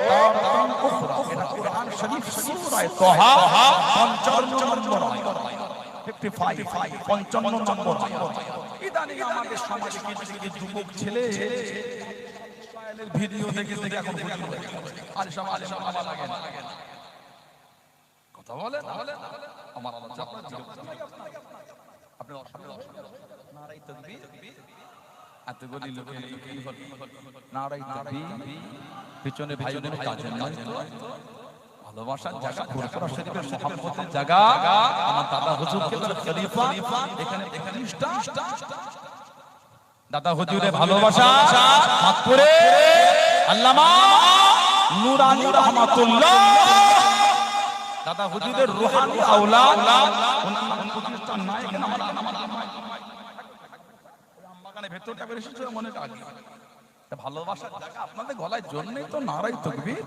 তারাতান উখরা। এটা কুরআন শরীফ সূরা তাহা 55 নম্বর আয়াত 55 55 নম্বর আয়াত। ইদানিং আমাদের সমাজে কিছু কিছু যুবক ছেলে ইসরায়েলের ভিডিও দেখে দেখে এখন হুজুর হয়ে গেল। আরে সব আলেম আমার লাগে না কথা বলে আমার আলোচনা আপনি নারাই তাকবীর এতগুলি লোকে নারাই তাকবীর পিছনে ভাই বোনের কাজের নয় ভালোবাসার জায়গা ফুরফুরা শরীফের মুহাব্বতের জায়গা আমার দাদা হুজুর কেবলা খলিফা এখানে 31টা দাদা হুজুরের ভালোবাসা মাতপুরে আল্লামা নুরানি রহমাতুল্লাহ দাদা হুজুরের রূহানি আওলাদ প্রতিষ্ঠান নাই কেন আমার আমবাগানে ভেতরটা বের এসেছে মনে কাজ ভালোবাসার জায়গা আপনাদের গলায় জন্যই তো নারাই তাকবীর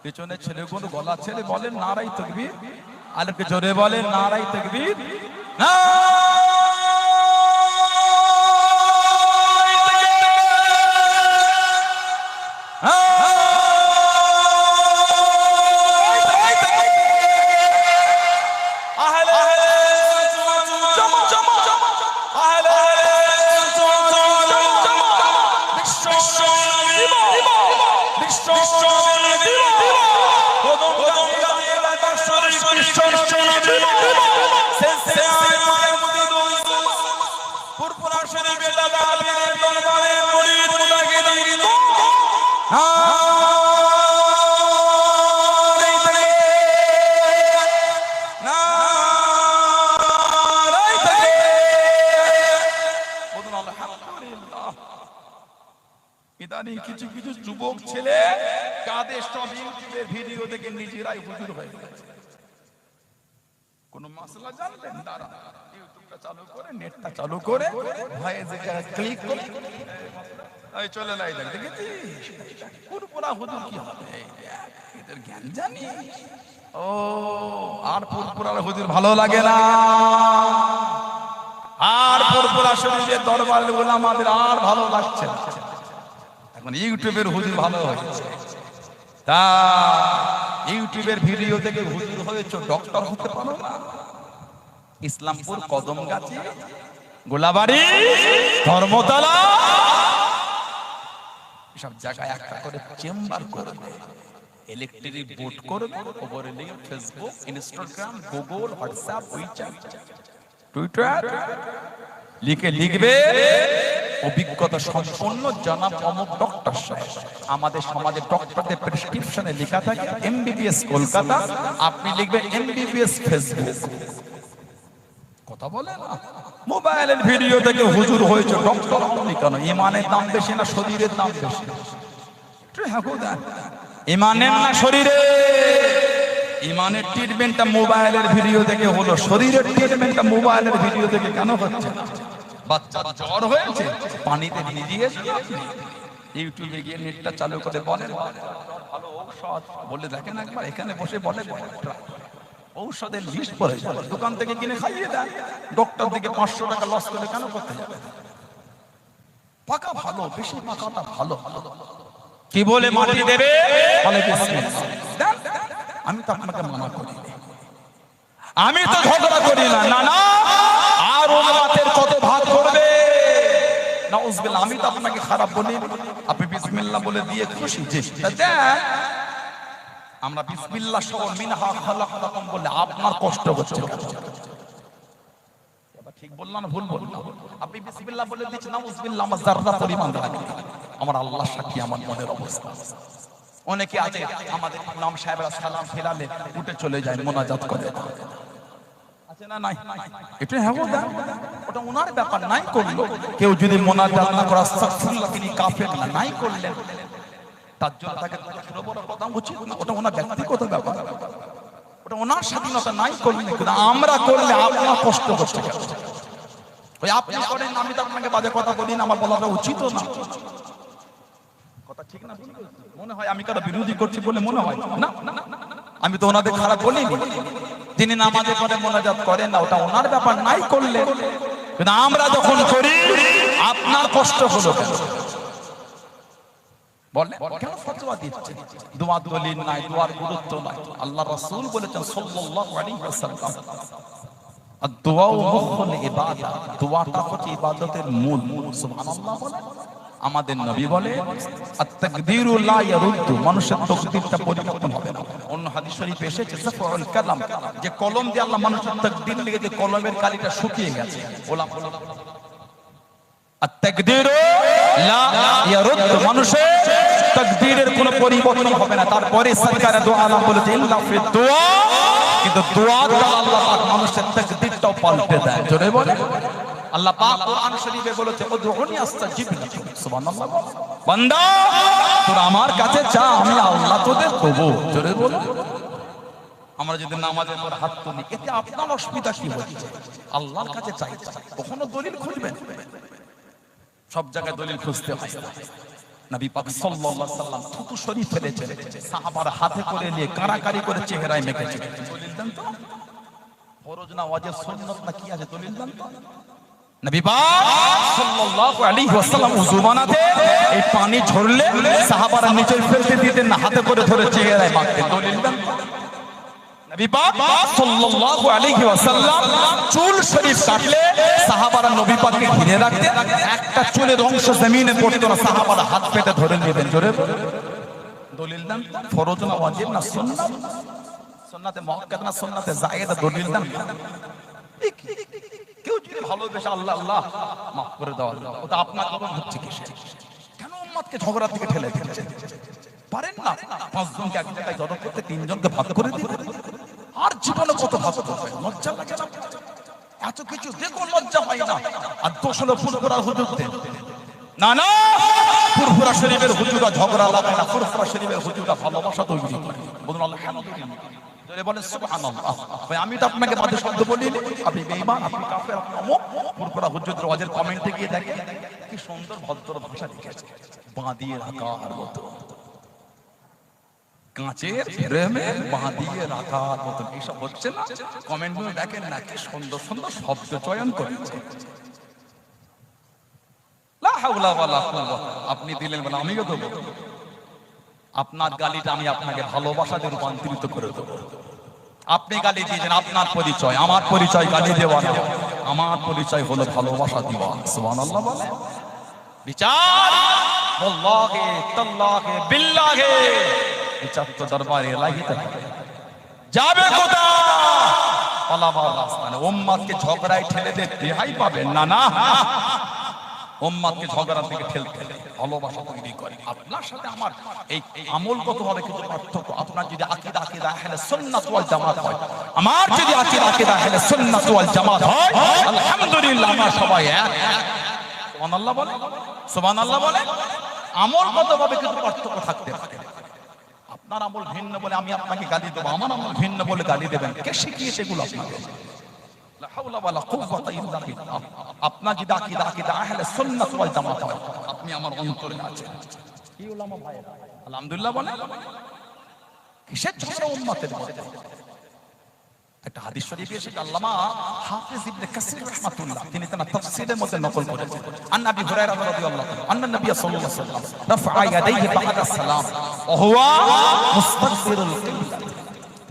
পেছনে ছেলেগুলো গলা ছেলে বলেন নারাই তাকবীর আলেমকে জোরে বলেন নারাই তাকবীর না কিছু কিছু যুবক ছেলে কাদের সব ইউটিউবের ভিডিও দেখে নিজেরাই হুজুর হয়ে গেছে। কোন মাসলা জানলেন দাঁড়া ইউটিউবটা চালু করে নেটটা চালু করে ভয়ে জায়গায় ক্লিক করে এই চলে লাই দেখেছিস পুরপুরা হুজুর কি হবে এদের জ্ঞান জানি ও আর পুরপুরা হুজুর ভালো লাগে না আর পুরপুরা শরীরের দরবারের উলামাদের আর ভালো লাগছে না এখন ইউটিউবের হুজুর ভালো হয়েছে তা ইউটিউবের ভিডিও থেকে হুজুর হয়েছে ডক্টর হতে পারো না ইসলামপুর কদমগাছি গোলাবাড়ি ধর্মতলা সব জায়গায় একটা করে চেম্বার করবে ইলেকট্রিক বোর্ড করবে ওপরে লিখে Facebook Instagram Google WhatsApp WeChat Twitter লিখে লিখবে অভিজ্ঞতা সম্পন্ন জনাব অমুক ডক্টর সাহেব আমাদের সমাজে ডক্টরদের প্রেসক্রিপশনে লেখা থাকে এমবিবিএস কলকাতা আপনি লিখবেন এমবিবিএস ফেসবুক কথা বলে না মোবাইলের ভিডিও থেকে হুজুর হয়েছে ডক্টর আপনি কেন ইমানের দাম বেশি না শরীরের দাম বেশি ইমানের না শরীরে ইমানের ট্রিটমেন্টটা মোবাইলের ভিডিও থেকে হলো শরীরের ট্রিটমেন্টটা মোবাইলের ভিডিও থেকে কেন হচ্ছে বাচ্চা জ্বর হয়েছে পানিতে ভিজিয়ে ইউটিউবে গিয়ে নেটটা চালু করে বলেন ভালো ঔষধ বলে দেখেন একবার এখানে বসে বলে ঔষধের লিস্ট পড়ে দোকান থেকে কিনে খাইয়ে দেন ডক্টর থেকে 500 টাকা লস করে কেন করতে যাবে পাকা ভালো বেশি পাকাটা ভালো কি বলে মাটি দেবে বলে বিসমিল্লাহ আমি তো আপনাকে মানা করি আমি তো ঝগড়া করি না না না আর উম্মতের কত ভাগ করবে নাউজুবিল্লাহ আমি তো আপনাকে খারাপ বলি আপনি বিসমিল্লাহ বলে দিয়ে খুশি জি দেন আমরা বিসমিল্লাহ সহ মিনহা খালাকনাকুম বলে আপনার কষ্ট হচ্ছে এবার ঠিক বললাম না ভুল বললাম আপনি বিসমিল্লাহ বলে দিচ্ছেন নাউজুবিল্লাহ আমার যাররা পরিমাণ লাগে আমার আল্লাহ সাক্ষী আমার মনের অবস্থা অনেকে আছে আমাদের ইমাম সাহেবরা সালাম ফেরালে উঠে চলে যায় মোনাজাত করে আছে না নাই এটা হ্যাঁ ওটা ওনার ব্যাপার নাই করলো কেউ যদি মোনাজাত না করে আস্তাগফিরুল্লাহ তিনি কাফের না নাই করলেন তার জন্য তাকে ছোট বড় কথা উচিত না ওটা ওনার ব্যক্তিগত ব্যাপার ওটা ওনার স্বাধীনতা নাই করলেন কিন্তু আমরা করলে আপনার কষ্ট হচ্ছে ওই আপনি করেন আমি তো আপনাকে বাজে কথা বলি না আমার বলাটা উচিত না কথা ঠিক না? মনে হয় আমি কারো বিরোধী করছি বলে মনে হয় না, আমি তো ওনাদের খারাপ বলিনি। তিনি নামাজে পড়ে মোনাজাত করেন না, ওটা ওনার ব্যাপার, নাই করলে। কিন্তু আমরা যখন করি আপনার কষ্ট হলো কেন? বলেন কেন ফতোয়া দিচ্ছে? দোয়া দলিল নাই, দোয়ার গুরুত্ব নাই। আল্লাহ রাসূল বলেছেন সাল্লাল্লাহু আলাইহি ওয়াসাল্লাম, আদ-দুআউ মুখুল ইবাদা, দোয়াটা হচ্ছে ইবাদতের মূল। সুবহানাল্লাহ বলেন। আমাদের নবী বলে আত-তাকদীরু লা ইয়ারুদ্দু, মানুষের তাকদীরটা পরিবর্তন হবে না। অন্য হাদিস শরীফে এসেছে সাফউল কালাম, যে কলম দিয়ে আল্লাহ মানুষের তাকদীর লিখে, যে কলমের কালিটা শুকিয়ে গেছে, ওলামা আত-তাকদীরু লা ইয়ারুদ্দু, মানুষের তাকদীরের কোনো পরিবর্তন হবে না। তারপরে সরকার দোয়া আলাম বলেছে ইল্লা ফি দুআ, কিন্তু দোয়া দ্বারা আল্লাহ পাক মানুষের তাকদীরটাও পাল্টে দেয়। জোরে বলে আল্লাহ পাক কোরআন শরীফে বলেছে উদউনি আস্তাজিব লাক। সুবহানাল্লাহ। বান্দা তোরা আমার কাছে চা, আমি আল্লাহ তোদের দেব। জোরে বলো। আমরা যদি নামাজের পর হাত তুলি, এতে আপনার অসুবিধা কি হচ্ছে? আল্লাহর কাছে চাই, কখনো দলিল খুঁজবেন? সব জায়গায় দলিল খুঁজতে হয়। নবী পাক সাল্লাল্লাহু আলাইহি ওয়াসাল্লাম থুতু শরীফ ফেলেছেন, সাহাবারা হাতে করে নিয়ে কারাকারি করে চেহারায় মেখেছে। দলিল দেন তো, ফরজ না ওয়াজিব সুন্নাত না কি আছে? দলিল দেন তো। নবী পাক সাল্লাল্লাহু আলাইহি ওয়াসাল্লাম ওযু বানাতে এই পানি ঝরলে সাহাবারা নিচে ফেলতে দিতেন না, হাতে করে ধরে চেহারায় মাখতেন। দলিল দেন তো। নবী পাক সাল্লাল্লাহু আলাইহি ওয়াসাল্লাম চুল শরীফ কাটলে সাহাবারা নবী পাককে ঘিরে রাখতেন, একটা চুলের অংশ জমিনে পড়তো না, সাহাবারা হাত পেতে ধরে নিতেন। জোরে দলিল দেন। ফরজ না ওয়াজিব না সুন্নাত? সুন্নাতে মুআক্কাদ না সুন্নাতে জায়েদা? দলিল দেন। কেউ যদি ভালোবেসে আল্লাহ আল্লাহ মাফ করে দাও, ওটা আপনার জীবন হচ্ছে কি? কেন উম্মতকে ঝগড়া থেকে ঠেলে দিচ্ছেন? পারেন না 5 জনকে এক জায়গায় জড়ো করতে, 3 জনকে ভাগ করে দিতে? আর জীবনে কত ভাগ করবে? লজ্জা লাগে না? এত কিছু দেখো লজ্জা হয় না। আর দোষ হলো ফুরফুরা হুজুরদের। না না, ফুরফুরা শরীফের হুজুররা ঝগড়া লাগায় না, ফুরফুরা শরীফের হুজুররা ভালোবাসা তৈরি করে। বলুন আলহামদুলিল্লাহ। জোরে বলেন সুবহানাল্লাহ। ভাই আমি তো আপনাকে বাজে শব্দ বলিনি, আপনি বেঈমান, আপনি কাফের, আপনি অমুক। ফুরফুরা হুজুরদের ওয়াজের কমেন্টে গিয়ে দেখেন কি সুন্দর ভদ্র ভাষা লিখেছে, বাঁধিয়ে রাখার মতো, কাঁচের ফ্রেমে বাঁধিয়ে রাখার মতো। এইসব হচ্ছে না? কমেন্টগুলো দেখেন না, কি সুন্দর সুন্দর শব্দ চয়ন করেছে। লা হাওলা ওয়ালা কুওয়াতা। আপনি দিলেন বলে আমিও দেব। আপনার গালিটা আমি আপনাকে ভালোবাসাতে রূপান্তরিত করে দেব। আপনি গালি দিয়েছেন, আপনার পরিচয়। আমার পরিচয় গালি দেওয়া না, আমার পরিচয় হলো ভালোবাসা দেওয়া। সুবহানাল্লাহ বলে। বিচার আল্লাহে তাআলাহে বিল্লাহে, বিচার তো দরবারে এলাহিতে হবে। যাবে কোথায়? পালাবার রাস্তা না। উম্মতকে ঝগড়ায় ঠেলে দিতে রেহাই পাবেন না। না, উম্মতকে ঝগড়ার দিকে ঠেলতে ভালোবাসা তৈরি করে। আপনার সাথে আমার এই আমলগতভাবে কিছু পার্থক্য। আপনার যদি আকীদা আহলে সুন্নাত ওয়াল জামাত হয়, আমার যদি আকীদা আহলে সুন্নাত ওয়াল জামাত হয়, আলহামদুলিল্লাহ আমরা সবাই এক। সুবহানাল্লাহ বলে, সুবহানাল্লাহ বলে। আমলগতভাবে কিছু পার্থক্য থাকতে পারে। আপনার আমল ভিন্ন বলে আমি আপনাকে গালি দেব, আমার আমল ভিন্ন বলে গালি দেবেন। কে শিখিয়েছে এগুলো আপনাকে? লা হাওলা ওয়ালা কুওয়াতা ইল্লা বিল্লাহ। আপনার যদি আকীদা আহলে সুন্নাত ওয়াল জামাত হয়, আপনি আমার অন্তরে আছেন। কি উলামা ভাইরা আলহামদুলিল্লাহ বলে। কিসের ঝগড়া উম্মতের মধ্যে? একটা হাদিস শরীফে এসেছে, আল্লামা হাফিজ ইবনে কাসির রাহমাতুল্লাহ তিনি তার তাফসীরের মধ্যে নকল করেছেন। আন আবি হুরায়রা রাদিয়াল্লাহু আনহু আন্না নবী সাল্লাল্লাহু আলাইহি ওয়াসাল্লাম রাফআ ইয়াদাইহি বা'দা সালাম ওয়া হুয়া মুস্তাকবিরুল কিবলা।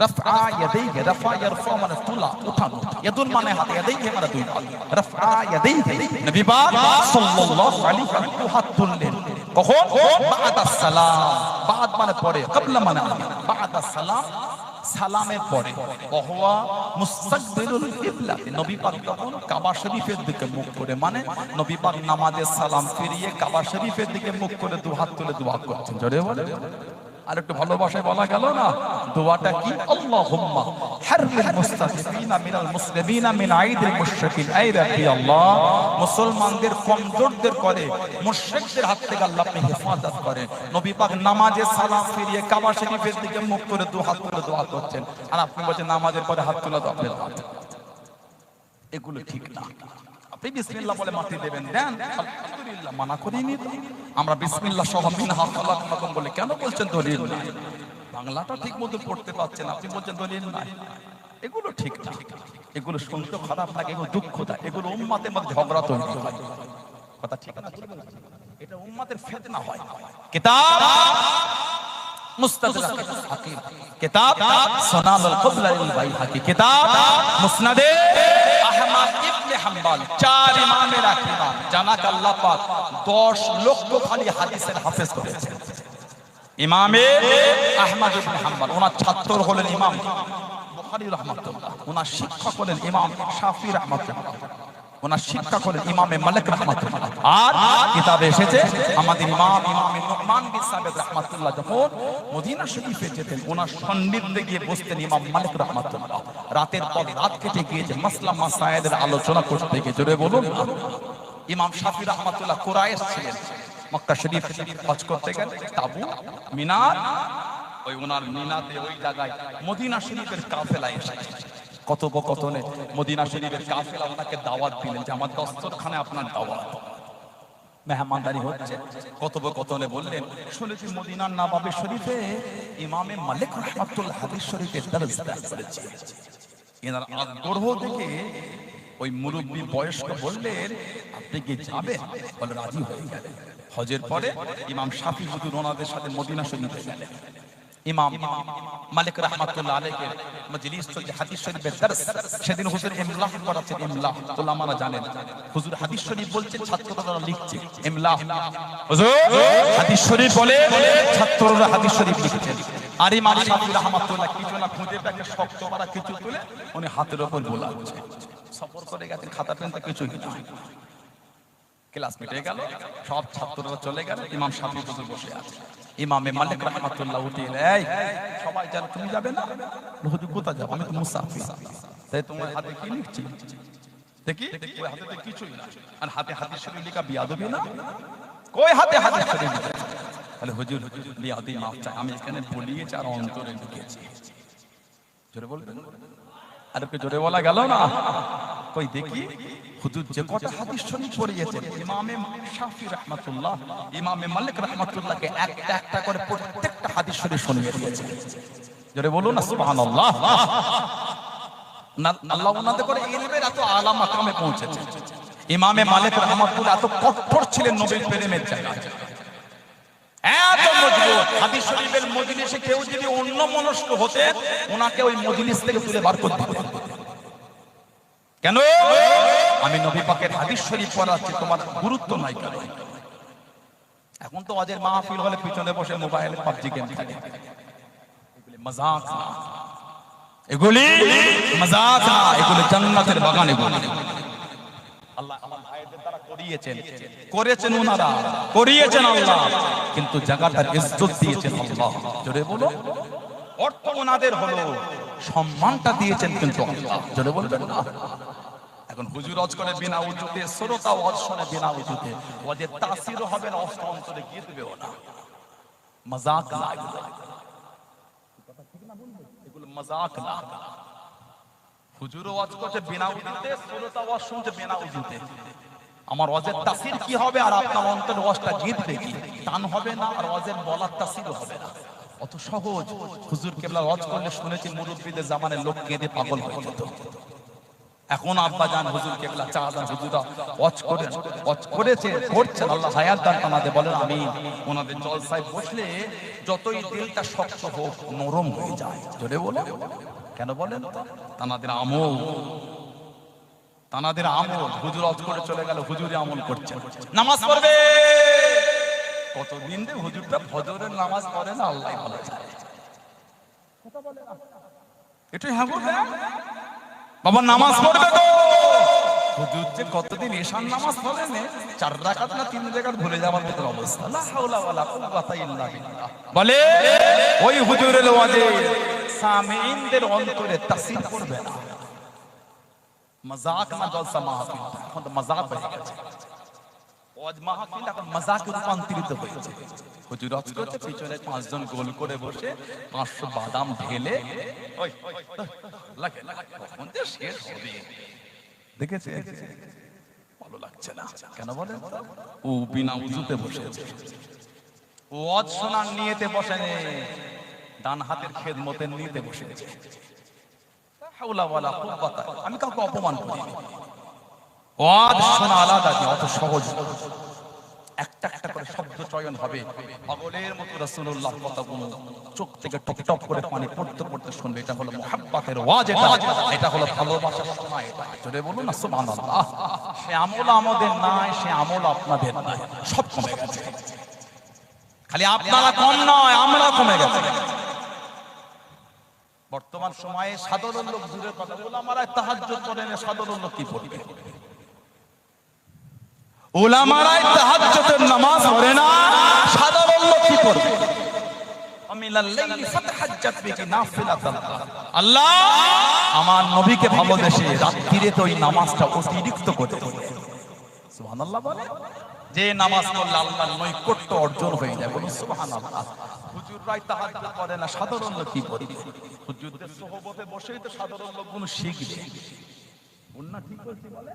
রাফআ ইয়াদাইহি, রাফা ইয়ারফা মানে তোলা, উঠানো। ইয়াদুল মানে হাত, ইয়াদাইহি মানে দুই হাত। রাফআ ইয়াদাইহি, নবী পাক সাল্লাল্লাহু আলাইহি ওয়াসাল্লাম দুই হাত তুললেন। কখন? বা'দা সালাম। বা'দ মানে পরে, ক্ববলা মানে আগে। বা'দা সালাম, সালামের পরে। ওয়া মুস্তাকবিরুল কিবলা, নবী পাক তখন কাবা শরীফের দিকে মুখ করে, মানে নবী পাক নামাজের সালাম ফিরিয়ে কাবা শরীফের দিকে মুখ করে দু হাত তুলে দোয়া করছেন। জোরে বলে। আর একটু ভালোবাসায় বলা গেল না দোয়াটা কি? আল্লাহুম্মা হাররিল মুস্তাফিনা মিনাল মুসলিমিনা মিন আইদিল মুশরিকিন। আই রাব্বি আল্লাহ, মুসলমানদের কমজোরদের করে মুশরিকদের হাত থেকে আল্লাহ আপনি হেফাজত করেন। নবী পাক নামাজে সালাম ফিরিয়ে কাবা শরীফের দিকে মুখ করে দু হাত তুলে দোয়া করছেন, আর আপনি বলছেন নামাজের পরে হাত তোলা তো আপনার হাত। এগুলো ঠিক না। আপনি বিসমিল্লাহ বলে মাটি দেবেন, দেন আলহামদুলিল্লাহ, মানা করিনি তো। আমরা বিসমিল্লাহ সহ মিনহা খালাকনাকুম বলে কেন বলছেন দলিল নাই? বাংলাটা ঠিক মতো পড়তে পারছেন, আপনি বলছেন দলিল নাই। এগুলো ঠিক না, এগুলো শুনতে খারাপ লাগে, এগুলো দুঃখ দেয়, এগুলো উম্মতের মধ্যে ঝগড়া তৈরি হয়। কথা ঠিক না? এটা উম্মতের ফিতনা হয়। কিতাব মুস্তাদরাক হাকিম, কিতাব সুনানুল কুবরা লিল বাইহাকি, কিতাব মুসনাদে আহমদ ইবনে হাম্বল, চার ইমামের এক ইমাম, জানাক আল্লাহ পাক 10 লক্ষ খালি হাদিসের হাফেজ করেছেন। ইমামে আহমদ ইবনে হাম্বল, ওনার ছাত্র হলেন ইমাম বুখারী রাহমাতুল্লাহ, ওনার শিক্ষক হলেন ইমাম শাফিঈ রাহমাতুল্লাহ, ওনার শিক্ষক হলেন ইমামে মালিক রাহমাতুল্লাহ। আর কিতাবে এসেছে আমাদের ইমামে নুমান বিন সাবিত রাহমাতুল্লাহ যখন মদিনা শরীফে যেতেন, ওনার সান্নিধ্যে গিয়ে বসতেন ইমাম মালিক রাহমাতুল্লাহ। রাতের পর রাত কেটে গিয়েছে মাসলা মাসায়েলের আলোচনা করতে গিয়ে। জোরে বলুন। ইমাম শাফিঈ রাহমাতুল্লাহ কুরাইশ ছিলেন, মক্কা শরীফ হজ করতে গেলে তাবু মিনার, ওই ওনার মিনাতে ওই জায়গায় মদিনা শরীফের কাফেলা এসেছে। কথোপকথনে মদিনা শরীফের কাফেলা ওনাকে দাওয়াত দিলেন যে আমার দস্তরখানে আপনার দাওয়াত, মেহমানদারি হচ্ছে। কথোপকথনে বললেন, শুনেছি মদিনার নববী শরীফে ইমামে মালিক রাহমাতুল্লাহ হাদিস শরীফের দরস করেছে। এনার আগ্রহ দেখে ওই মুরব্বী বয়স্ক বললেন, আপনি কি যাবেন? বলে রাজি হয়ে গেলেন। হজের পরে ইমাম শাফিঈ হুজুর ওনাদের সাথে মদিনা শরীফে গেলেন। ইমাম মালিক রাহমাতুল্লাহ আলাইহি মজলিস চলছে, হাদিস শরীফের দরস। সেদিন হুজুর ইমলা করাচ্ছেন। ইমলা উলামারা জানেন, হুজুর হাদিস শরীফ বলছেন, ছাত্ররা লিখছে ইমলা। হুজুর হাদিস শরীফ বলে, ছাত্ররা হাদিস শরীফ লিখছেন। আর ইমাম শাফিঈ রাহমাতুল্লাহ কিছু না খুঁজে পেয়ে শক্ত করা কিছু তুলে উনি হাতের উপর বোলাচ্ছে। সফর করে গেছেন, খাতা পেন তো কিছুই না। ক্লাস মিটে গেল, সব ছাত্ররা চলে গেল, ইমাম শাফিঈ হুজুর বসে আছে। ইমামে মালিক রাহমাতুল্লাহ উঠে, এই সবাই জানো তুমি যাবে না? হুজুর কোথায় যাবো? আমি তো মুসাফির। তাই তোমার হাতে কি লিখছি দেখি? ওই হাতে তো কিছুই না। আর হাতে হাদিস শরীফ লেখা বিয়াদবি না? কই হাতে হাদিস শরীফ লেখা? তাহলে হুজুর বিয়াদবি মাফ চাই, আমি এখানে বলিয়েছি আর অন্তরে ঢুকেছি। জোরে বলবেন? আর একটু জোরে বলা গেল না? কই দেখি হুজুর যে কটা হাদিস শরীফ পড়িয়েছেন, ইমামে শাফিঈ রাহমাতুল্লাহ, ইমামে মালিক রাহমাতুল্লাহকে একটা একটা করে প্রত্যেকটা হাদিস শরীফ শুনিয়ে দিয়েছেন। জোরে বলুন না সুবহানাল্লাহ। আল্লাহ ওনাদের করে ইলমের এত আলা মাকামে পৌঁছেছে। ইমামে মালিক রাহমাতুল্লাহ এত কঠোর ছিলেন নবীর প্রেমের জায়গায়, এত মজবুত। হাদিস শরীফের মজলিসে কেউ যদি অন্য মনস্ক হতে, ওনাকে ওই মজলিস থেকে তুলে বার করে দিতেন। কেন? আমি নবী পাকের হাদিস শরীফ পড়াচ্ছি, তোমার গুরুত্ব নাই কেন? এখন তো ওয়াজের মাহফিল হলে পিছনে বসে মোবাইলে পাবজি গেম খেলে। এগুলি মজাক না, এগুলি মজাক না, এগুলি জান্নাতের বাগান। এগুলি আল্লাহ আমার ভাইদের দ্বারা করেছেন ওনারা, করিয়েছেন আল্লাহ, কিন্তু জায়গাটার ইজ্জত দিয়েছেন আল্লাহ। জোরে বলো। অর্থ ওনাদের হলো, সম্মানটা দিয়েছেন কিন্তু আল্লাহ। জোরে বলবেন না? এখন হুজুর ওয়াজ করে বিনা উজুতে, শ্রোতা ওয়াজ শুনে বিনা উজুতে, ওয়াজের তাসিরও হবে না, অন্তরে গিয়ে দেবেও না। মজাক না, এগুলো মজাক না। হুজুর ওয়াজ করছে বিনা উজুতে, শ্রোতা ওয়াজ শুনছে বিনা উজুতে। আমার ওয়াজের তাসির কি হবে আর আপনার অন্তরের ওয়াজটা জিতবে কি? টান হবে না, আর ওয়াজের বলার তাসিরও হবে না। অত সহজ। হুজুর কেবলা ওয়াজ করলে শুনেছি মুরব্বিদের জামানের লোক কেঁদে পাগল হয়ে যেত। এখন আব্বা জান হুজুর কেবলা চাচা হুজুরা ওয়াজ করেছে, করছেন, আল্লাহ হায়াত দান আমাদের বলেন আমিন। ওনাদের জলসায় বসলে যতই দিলটা শক্ত হোক, নরম হয়ে যায়। জোরে বলো। কেন বলেন? তানাদের আমল, তানাদের আমল। হুজুর ওয়াজ করে চলে গেল, হুজুরে আমল করছেন, নামাজ পড়বে। কতদিন ধরে হুজুরটা ফজরের নামাজ পড়ে না, আল্লাহ ভালো জানে। কথা বলে না, এটাই হ্যাঁ বলবে বাবা নামাজ পড়বে তো। হুজুর যে কতদিন ঈশান নামাজ পড়েন, 4 রাকাত না 3 রাকাত ভুলে যাওয়ার মতো অবস্থা। লা হাওলা ওয়ালা কুওয়াতা ইল্লা বিল্লাহ। বলে ওই হুজুরের ওয়াজে সামিঈনদের অন্তরে তাসির করবে না। মজাক না জলসা মাহফিল, এখন তো মজাক হয়ে গেছে। ওয়াজ মাহফিল এখন মজাকে রূপান্তরিত হয়েছে। হুজুর ওয়াজ করতে পিছনে 5 জন গোল করে বসে 500 বাদাম ঢেলে, ওই লাগে কখন যে শেষ হবে দেখেছে। ভালো লাগছে না কেন বলেন? ও বিনা উজুতে বসেছে, ওয়াজ শোনার নিয়েতে বসেনি, ডান হাতের খেদমতের নিয়েতে বসেছে। হাওলা ওয়ালা কুওয়াতা, আমি কাউকে অপমান করিনি। ওয়াজ শোনা আলাদা, অত সহজ। একটা একটা করে শব্দ চয়ন হবে, পাগলের মতো রাসূলুল্লাহ কথাগুলো চোখ থেকে টপ টপ করে পানি পড়তে পড়তে শুনবে। এটা হলো মুহাব্বতের ওয়াজ, এটা হলো ভালোবাসার শোনা। এটা জোরে বলুন না সুবহানাল্লাহ। সে আমল আমাদের নাই, সে আমল আপনাদের নাই, সব কমে গেছে। খালি আপনারা কম নয়, আমরা কমে গেছে। বর্তমান সময়ে সাধারণ লোক দূরের কথা, ওলামারা তাহাজ্জুদ করেন, সাধারণ লোক কি পড়বে? ওলামারা তাহাজ্জুদের নামাজ পড়ে না, সাধারণ লোক কি পড়বে? আমিনাল লাইলি ফাতাহাজ্জাত বিহি নাফিলাতান। আল্লাহ আমার নবীকে ভালোবেসে রাত্রিরে তো এই নামাজটা অতিরিক্ত করে দেয়। সুবহানাল্লাহ বলে, যে নামাজ পড়লে আল্লাহর নৈকট্য অর্জন হয়ে যায়। বলুন সুবহানাল্লাহ। হুজুররাই তাহাজ্জুদ করে না, সাধারণ লোক কি পড়বে? হুজুরদের সোহবতে বসেই তো সাধারণ লোকগুলো শিখবে। উন্না ঠিক করতে বলে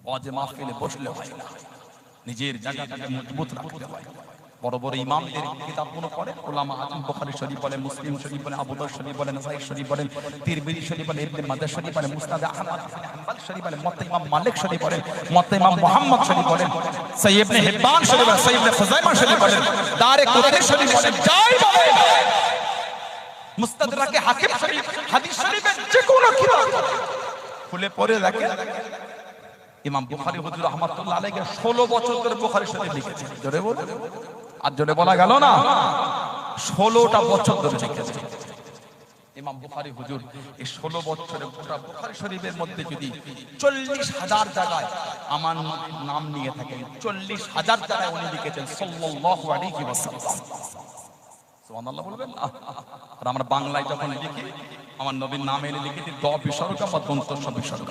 ওয়াজ মাহফিলে বসলে হয় না, নিজের জায়গাটাকে মজবুত রাখতে হয়। বড় বড় ইমামদের কিতাবগুলো পড়ে, উলামা আজম বুখারী শরীফ বলেন, মুসলিম শরীফ বলেন, আবু দাউদ শরীফ বলেন, নাসাই শরীফ বলেন, তিরমিজি শরীফ বলেন, ইবনে মাজাহ শরীফ বলেন, মুসনাদ আহমদ ইবনে হাম্বল শরীফ বলেন, মুওয়াত্তা ইমাম মালিক শরীফ বলেন, মুওয়াত্তা ইমাম মুহাম্মদ শরীফ বলেন, সহিহ ইবনে হিব্বান শরীফ বলেন, সহিহ ইবনে খুজাইমা শরীফ বলেন, দারে কুতুনি শরীফ বলেন, যাই বলেন, মুস্তাদরাকে হাকিম শরীফ, হাদিস শরীফের যে কোনো কিতাব খুলে পড়ে রাখে। ইমাম বুখারী হুজুর রাহমাতুল্লাহ আলাইহি 16 বছর ধরে বুখারী শরীফ লিখেছেন। জোরে বলুন, আর জোরে বলা গেল না, 16টা বছর ধরে লিখেছেন ইমাম বুখারী হুজুর। এই 16 বছরে গোটা বুখারী শরীফের মধ্যে যদি 40,000 জায়গায় আমার নাম নিয়ে থাকেন, 40,000 জায়গায় উনি লিখেছেন সাল্লাল্লাহু আলাইহি ওয়াসাল্লাম। সুবহানাল্লাহ বলবেন না? আর আমরা বাংলায় যখন লিখি, আমার নবীর নাম এনে লিখেছি দ বিসর্গ বা দন্ত বিসর্গ।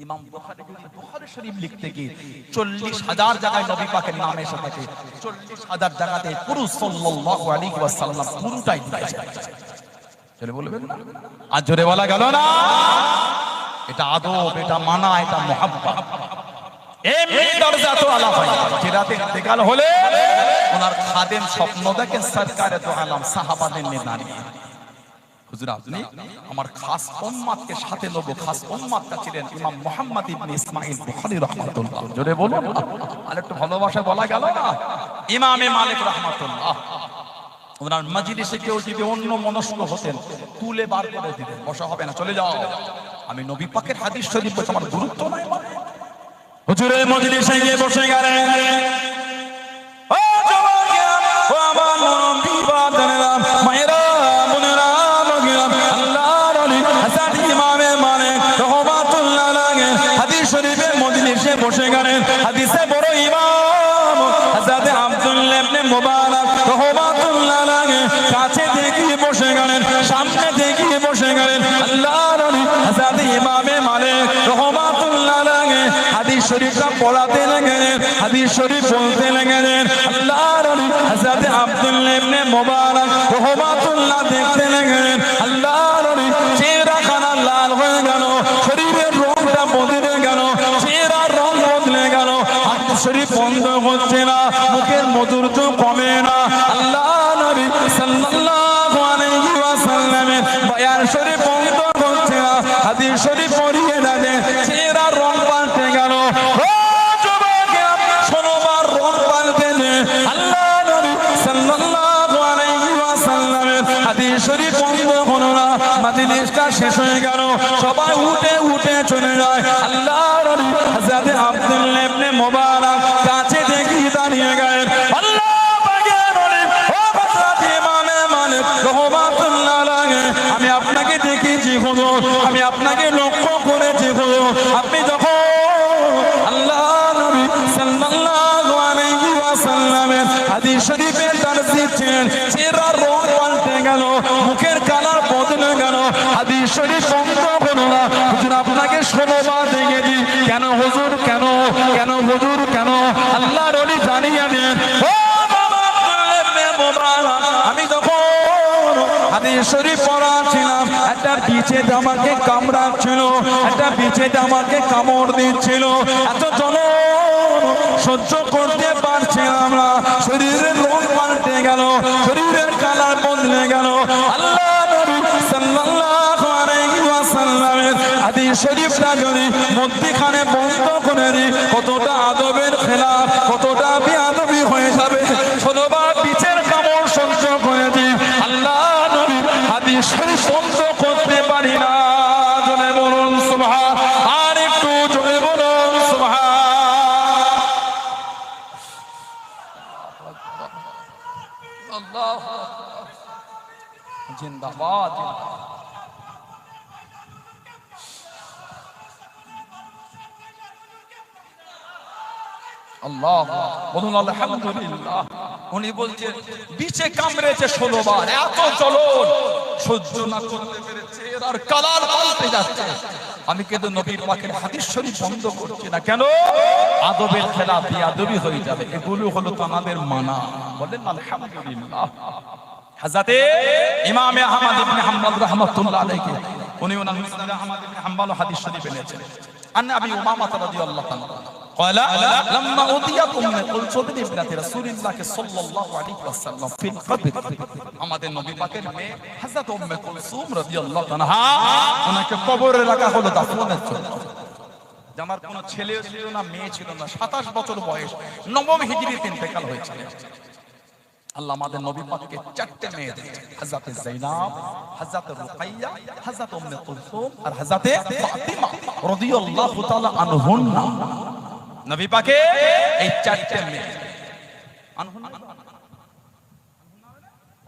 ইমাম বুখারী যদি বুখারী শরীফ লিখতে গিয়ে 40,000 জায়গায় নবী পাকের নাম এসে থাকে, 40,000 জায়গাতে পুরো সাল্লাল্লাহু আলাইহি ওয়াসাল্লাম পুরোটাই লিখেছে। চলে বলবেন না, আর জোরে বলা গেল না? এটা আদব, এটা মানা, এটা মুহাব্বত। এমনি দরজা তো আলা হয়। যে রাতে ইন্তেকাল হলে ওনার খাদেম স্বপ্ন দেখেন সরকারে দু আলম সাহাবাদের নিয়ে দাঁড়িয়ে, হুজুর আপনি আমার খাস উম্মতকে সাথে নেব। খাস উম্মতটা ছিলেন ইমাম মুহাম্মদ ইবনে ইসমাঈল বুখারী রাহমাতুল্লাহ। জোরে বলুন, আর একটু ভালোবাসায় বলা গেল না? ইমামে মালিক রাহমাতুল্লাহ, ওনার মজলিসে কেউ যদি অন্য মনস্ক হতেন তুলে বার করে দিতেন, বসা হবে না, চলে যাও। আমি নবী পাকের হাদিস শরীফ বলতে আমার গুরুত্ব নাই। হুজুরের মজলিসে গিয়ে বসে গেলেন। ও জওয়ানেরা, ও আমার নবী বান্দারা, মায়েরা, বোনেরা, লোকেরা, আল্লাহর ওলি হযরত ইমামে মালিক রাহমাতুল্লাহ আলাইহি হাদিস শরীফের মজলিসে বসে গেলেন। হাদিসে বড় ইমাম হযরত আব্দুল্লাহ ইবনে মুবারক রাহমাতুল্লাহ আলাইহি কাছে দেখিয়ে বসে গেলেন, সামনে দেখিয়ে বসে গেলেন। আল্লাহর ওলি হযরত ইমামে মালিক রাহমাতুল্লাহ আলাইহি হাদিস শরীফটা পড়াতে লাগলেন, হাদিস শরীফ বলতে লাগলেন। আল্লাহর ওলি হযরত আব্দুল্লাহ ইবনে মুবারক রাহমাতুল্লাহ দেখতে লাগলেন। আল্লাহর ওলি চেহারাখানা লাল হয়ে গেল, শরীরের রংটা বদলে গেল, চেহারার রং বদলে গেল। হাদিস শরীফ বন্ধ হচ্ছে না, মুখের মধুর্য কমে না। আল্লাহ নবী সাল্লাল্লাহু আলাইহি ওয়াসাল্লামের বয়ান শরীফ বন্ধ হচ্ছে না, হাদিস শরীফ পড়িয়ে দেন, চেহারার রং পাল্টে গেল। ও যুবকেরা, শোনোবার রং পাল্টে নে। আল্লাহ নবী সাল্লাল্লাহু আলাইহি ওয়াসাল্লামের হাদিস শরীফ বন্ধ হলো না, মজলিসটা শেষ হয়ে গেল, সবাই উঠে উঠে চলে যায়। আল্লাহ নবী হযরত আব্দুল্লাহ ইবনে মুবারক কাছে দেখিয়ে দাঁড়িয়ে গেলেন। আল্লাহ পাকের নবী, ও হযরত ইমামে মালিক রাহমাতুল্লাহ আলাইহি, আমি আপনাকে দেখেছি হুজুর, আমি আপনাকে লক্ষ্য করেছি হুজুর। আপনি যখন আল্লাহ নবী সাল্লাল্লাহু আলাইহি ওয়াসাল্লামের হাদিস শরীফের দরস দিচ্ছেন, চেহারার রং পাল্টে গেল, মুখের কালার বদলে গেল, হাদিস শরীফ বন্ধ হলো না। হুজুর আপনাকে 16 বার দেখেছি। কেন হুজুর, কেন কেন হুজুর, কেন? আল্লাহর ওলি জানিয়ে দেন, ও বাবা আব্দুল্লাহ ইবনে মুবারক, আমি যখন হাদিস হাদিস শরীফ পড়াছিলাম, একটা বিছে আমাকে কামড়াচ্ছিল, একটা বিছে আমাকে কামড় দিচ্ছিল, এত জ্বলন সহ্য করতে পারছিলাম না, শরীরের রং পাল্টে গেল, শরীরের কালার বদলে গেল। আল্লাহ নবী সাল্লাল্লাহু আলাইহি ওয়াসাল্লামের হাদিস শরীফটা যদি মধ্যখানে বন্ধ করে দিই, কতটা আদবের খেলাফ, কতটা বেয়াদবি হয়ে যাবে। 16 বার পিছের কামড় সহ্য করে দিই, আল্লাহ নবী হাদিস শরীফ বন্ধ করতে পারি না। জোরে বলুন সুবহান, আর একটু জোরে বলুন সুবহান। আল্লাহু আকবার, জিন্দাবাদ। আল্লাহ বলুন আলহামদুলিল্লাহ। উনি বলছেন বিছে কামড়েছে 16 বার, এত জ্বলন সহ্য না করতে পেরেছে, আর কালার পাল্টে যাচ্ছে। আমি কিন্তু নবীর পাকের হাদিস শরীফ বন্ধ করছি না, কেন? আদবের খেলাফ, বেয়াদবি হয়ে যাবে। এগুলো হলো তো আমাদের মানা। বলেন আলহামদুলিল্লাহ। হযরতে ইমাম আহমদ ইবনে হাম্বল রাহমাতুল্লাহ আলাইহি, উনি ওনার মুসনাদ আহমদ ইবনে হাম্বল হাদিস শরীফ এনেছেন। আন আবি উমামা রাদিয়াল্লাহু তাআলা قال لما أضيت أم كلثوم ابنة رسول الله صلى الله عليه وسلم في القبر, আমাদের নবী পাকের মেয়ে হযরত উম্মে কুলসুম রাদিয়াল্লাহু আনহা, ওনাকে কবরে রাখা হলো দাফনের জন্য। আমার কোনো ছেলে ছিল না, মেয়ে ছিল না, 27 বছর বয়স, নবম হিজরিতে ইন্তেকাল হয়েছিল। আল্লাহ আমাদের নবী পাককে 4টে মেয়ে দিয়েছেন, হযরত যায়নাব, হযরত রুকাইয়া, হযরত উম্মে কুলসুম আর হযরত ফাতিমা রাদিয়াল্লাহু তাআলা আনহুন্না। নবী পাকে এই 4টে মেয়ে আনহুন্না,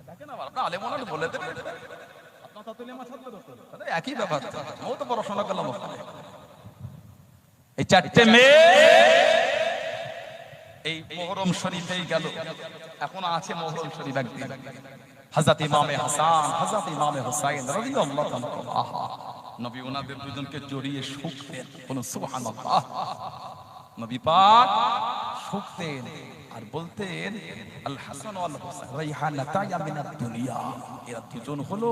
দেখেন আবার আপনি আলেম ওনারা বলে দেন, আপনার তাতুল ইমাম ছাত্র তো একই ব্যাপার, ও তো পড়াশোনা করলাম ওখানে। এই 4টে মেয়ে এই মুহররম শরীফেই গেল, এখন আছে মুহররম শরীফ একদিন। হযরত ইমামে হাসান, হযরত ইমামে হুসাইন রাদিয়াল্লাহু তাআলা, আহা নবী ওনাদের দুজনকে জড়িয়ে শুকতেন। বলুন সুবহানাল্লাহ। নবী পাক শুকতেন আর বলতেন আল হাসান ওয়াল হুসাইন রাইহানাতায়া মিনাদ দুনিয়া, এরা দুজন হলো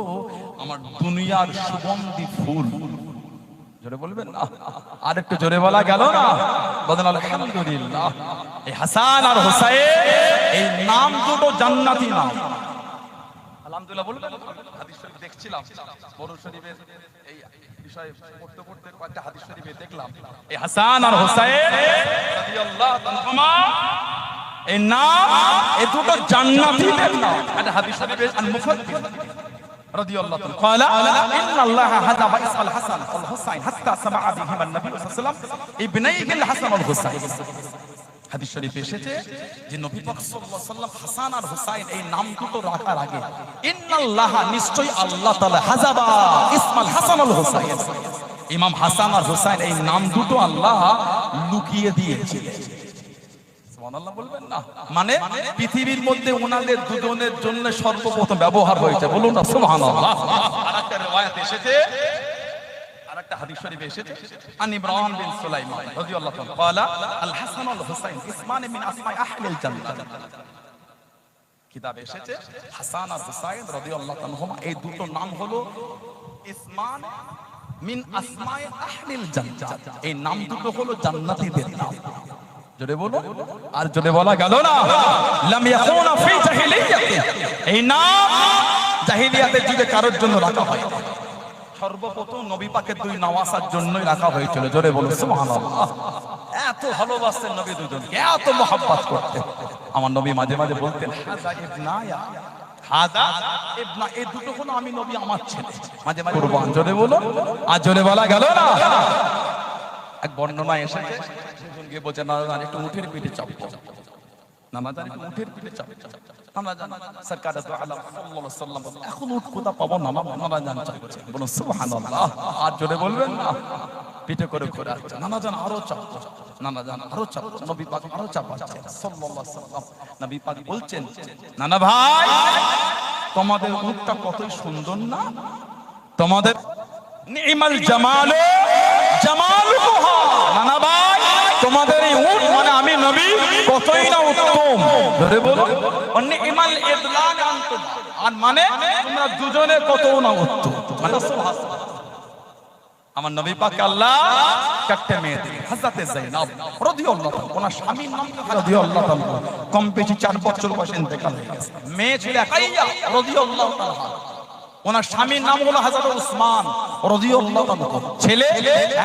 আমার দুনিয়ার সুগন্ধি ফুল। জোরে বলবেন না, আর একটু জোরে বলা গেল না? বলেন আলহামদুলিল্লাহ। এই হাসান আর হুসাইন এই নাম দুটো জান্নাতি নাম। আলহামদুলিল্লাহ বলবেন। হাদিস শরীফ দেখছিলাম, বড় শরীফের এই বিষয়ে পড়তে পড়তে কয়েকটা হাদিস শরীফে দেখলাম এই হাসান আর হুসাইন রাদিয়াল্লাহু তাআলা এই নাম, এই দুটো জান্নাতীদের নাম। একটা হাদিস শরীফে আল মুফাদ্দিল রাদিয়াল্লাহু তাআলা قال ان الله حذف اسم الحسن والحسين حتى سمع بهما النبي صلى الله عليه وسلم ابنيه الحسن والحسين। হাদিস শরীফে এসেছে যে নবী পাক সাল্লাল্লাহু আলাইহি ওয়াসাল্লাম হাসান আর হুসাইন এই নাম দুটো রাখার আগে ইন্নাল্লাহ, নিশ্চয়ই আল্লাহ তাআলা, হাযাবা ইসমাল হাসান আল হুসাইন, ইমাম হাসান আর হুসাইন এই নাম দুটো আল্লাহ লুকিয়ে দিয়েছে। সুবহানাল্লাহ বলবেন না? মানে পৃথিবীর মধ্যে ওনাদের দুজনের জন্য সর্বপ্রথম ব্যবহার হয়েছে। বলুন না সুবহানাল্লাহ। আরেকটা riwayat এসেছে, আরেকটা হাদিস শরীফে এসেছে আন ইমরান বিন সুলাইমান রাদিয়াল্লাহু তাআলা قال الحسن والحسين اسمان من اسماء اهل الجنه। কিতাবে এসেছে হাসান আর হুসাইন রাদিয়াল্লাহু আনহুমা এই দুটো নাম হলো ইসমান মিন আসমায়ে আহলিল জান্নাহ, এই নাম দুটো হলো জান্নাতীদের নাম। জোরে বলো, আর জোরে বলা গেল না? লাম ইয়াকুনা ফি জাহিলিয়াতি, এই নাম জাহিলিয়াতের যুগে কারোর জন্য রাখা হয়। সর্বপ্রথম নবী পাকের দুই নওয়াসার জন্যই রাখা হয়েছিল। জোরে বলো সুবহানাল্লাহ। এত ভালোবাসতেন নবী দুজনকে, এত মহব্বত করতেন। আমার নবী মাঝে মাঝে বলতেন হাযা ইবনায়া, হাযা ইবনা, এই দুটো হলো আমি নবী আমার ছেলে। মাঝে মাঝে কুরবান। জোরে বলো, আর জোরে বলা গেল না? এক বর্ণনা এসেছে দুজনকে বলছে না একটু উঠের পিঠে চাপো, নামাজ একটু উঠের পিঠে চাপো। আমরা জানি সরকার দু আলম সাল্লাল্লাহু আলাইহি ওয়াসাল্লাম এখন উঠ কোথা পাবো না, আমরা জানি চাপছে। বলুন সুবহানাল্লাহ। আর জোরে বলবেন না? পিঠে করে করে আসছে নানা জান, আরো চাপো, নানা জান আরো চাপো, নবী পাক আরো চাপাচ্ছে সাল্লাল্লাহু আলাইহি ওয়াসাল্লাম। নবী পাক বলছেন নানা ভাই তোমাদের উঠটা কতই সুন্দর না, তোমাদের নিমাল জামাল জামালুহা, নানা ভাই তোমাদের এই উট মানে আমি নবী কতই না উত্তম। ধরে বলো নিমাল ইদলাল আনতুম, আর মানে তোমরা দুজনে কত না উত্তর মানে সুবহানাল্লাহ। আমার নবী পাক আল্লাহ চারটে মেয়ে দিলেন। হযরতে যায়েনব রাদিয়াল্লাহু তাআলা, ওনার স্বামীর নাম রাদিয়াল্লাহু তাআলা, কম বেশি 4 বছর বয়সে ইন্তেকাল হয়ে গেছে। মেয়ে ছিল কাইয়া রাদিয়াল্লাহু তাআলা, ওনার স্বামীর নাম হলো হযরত উসমান রাদিয়াল্লাহু তাআলা। ছেলে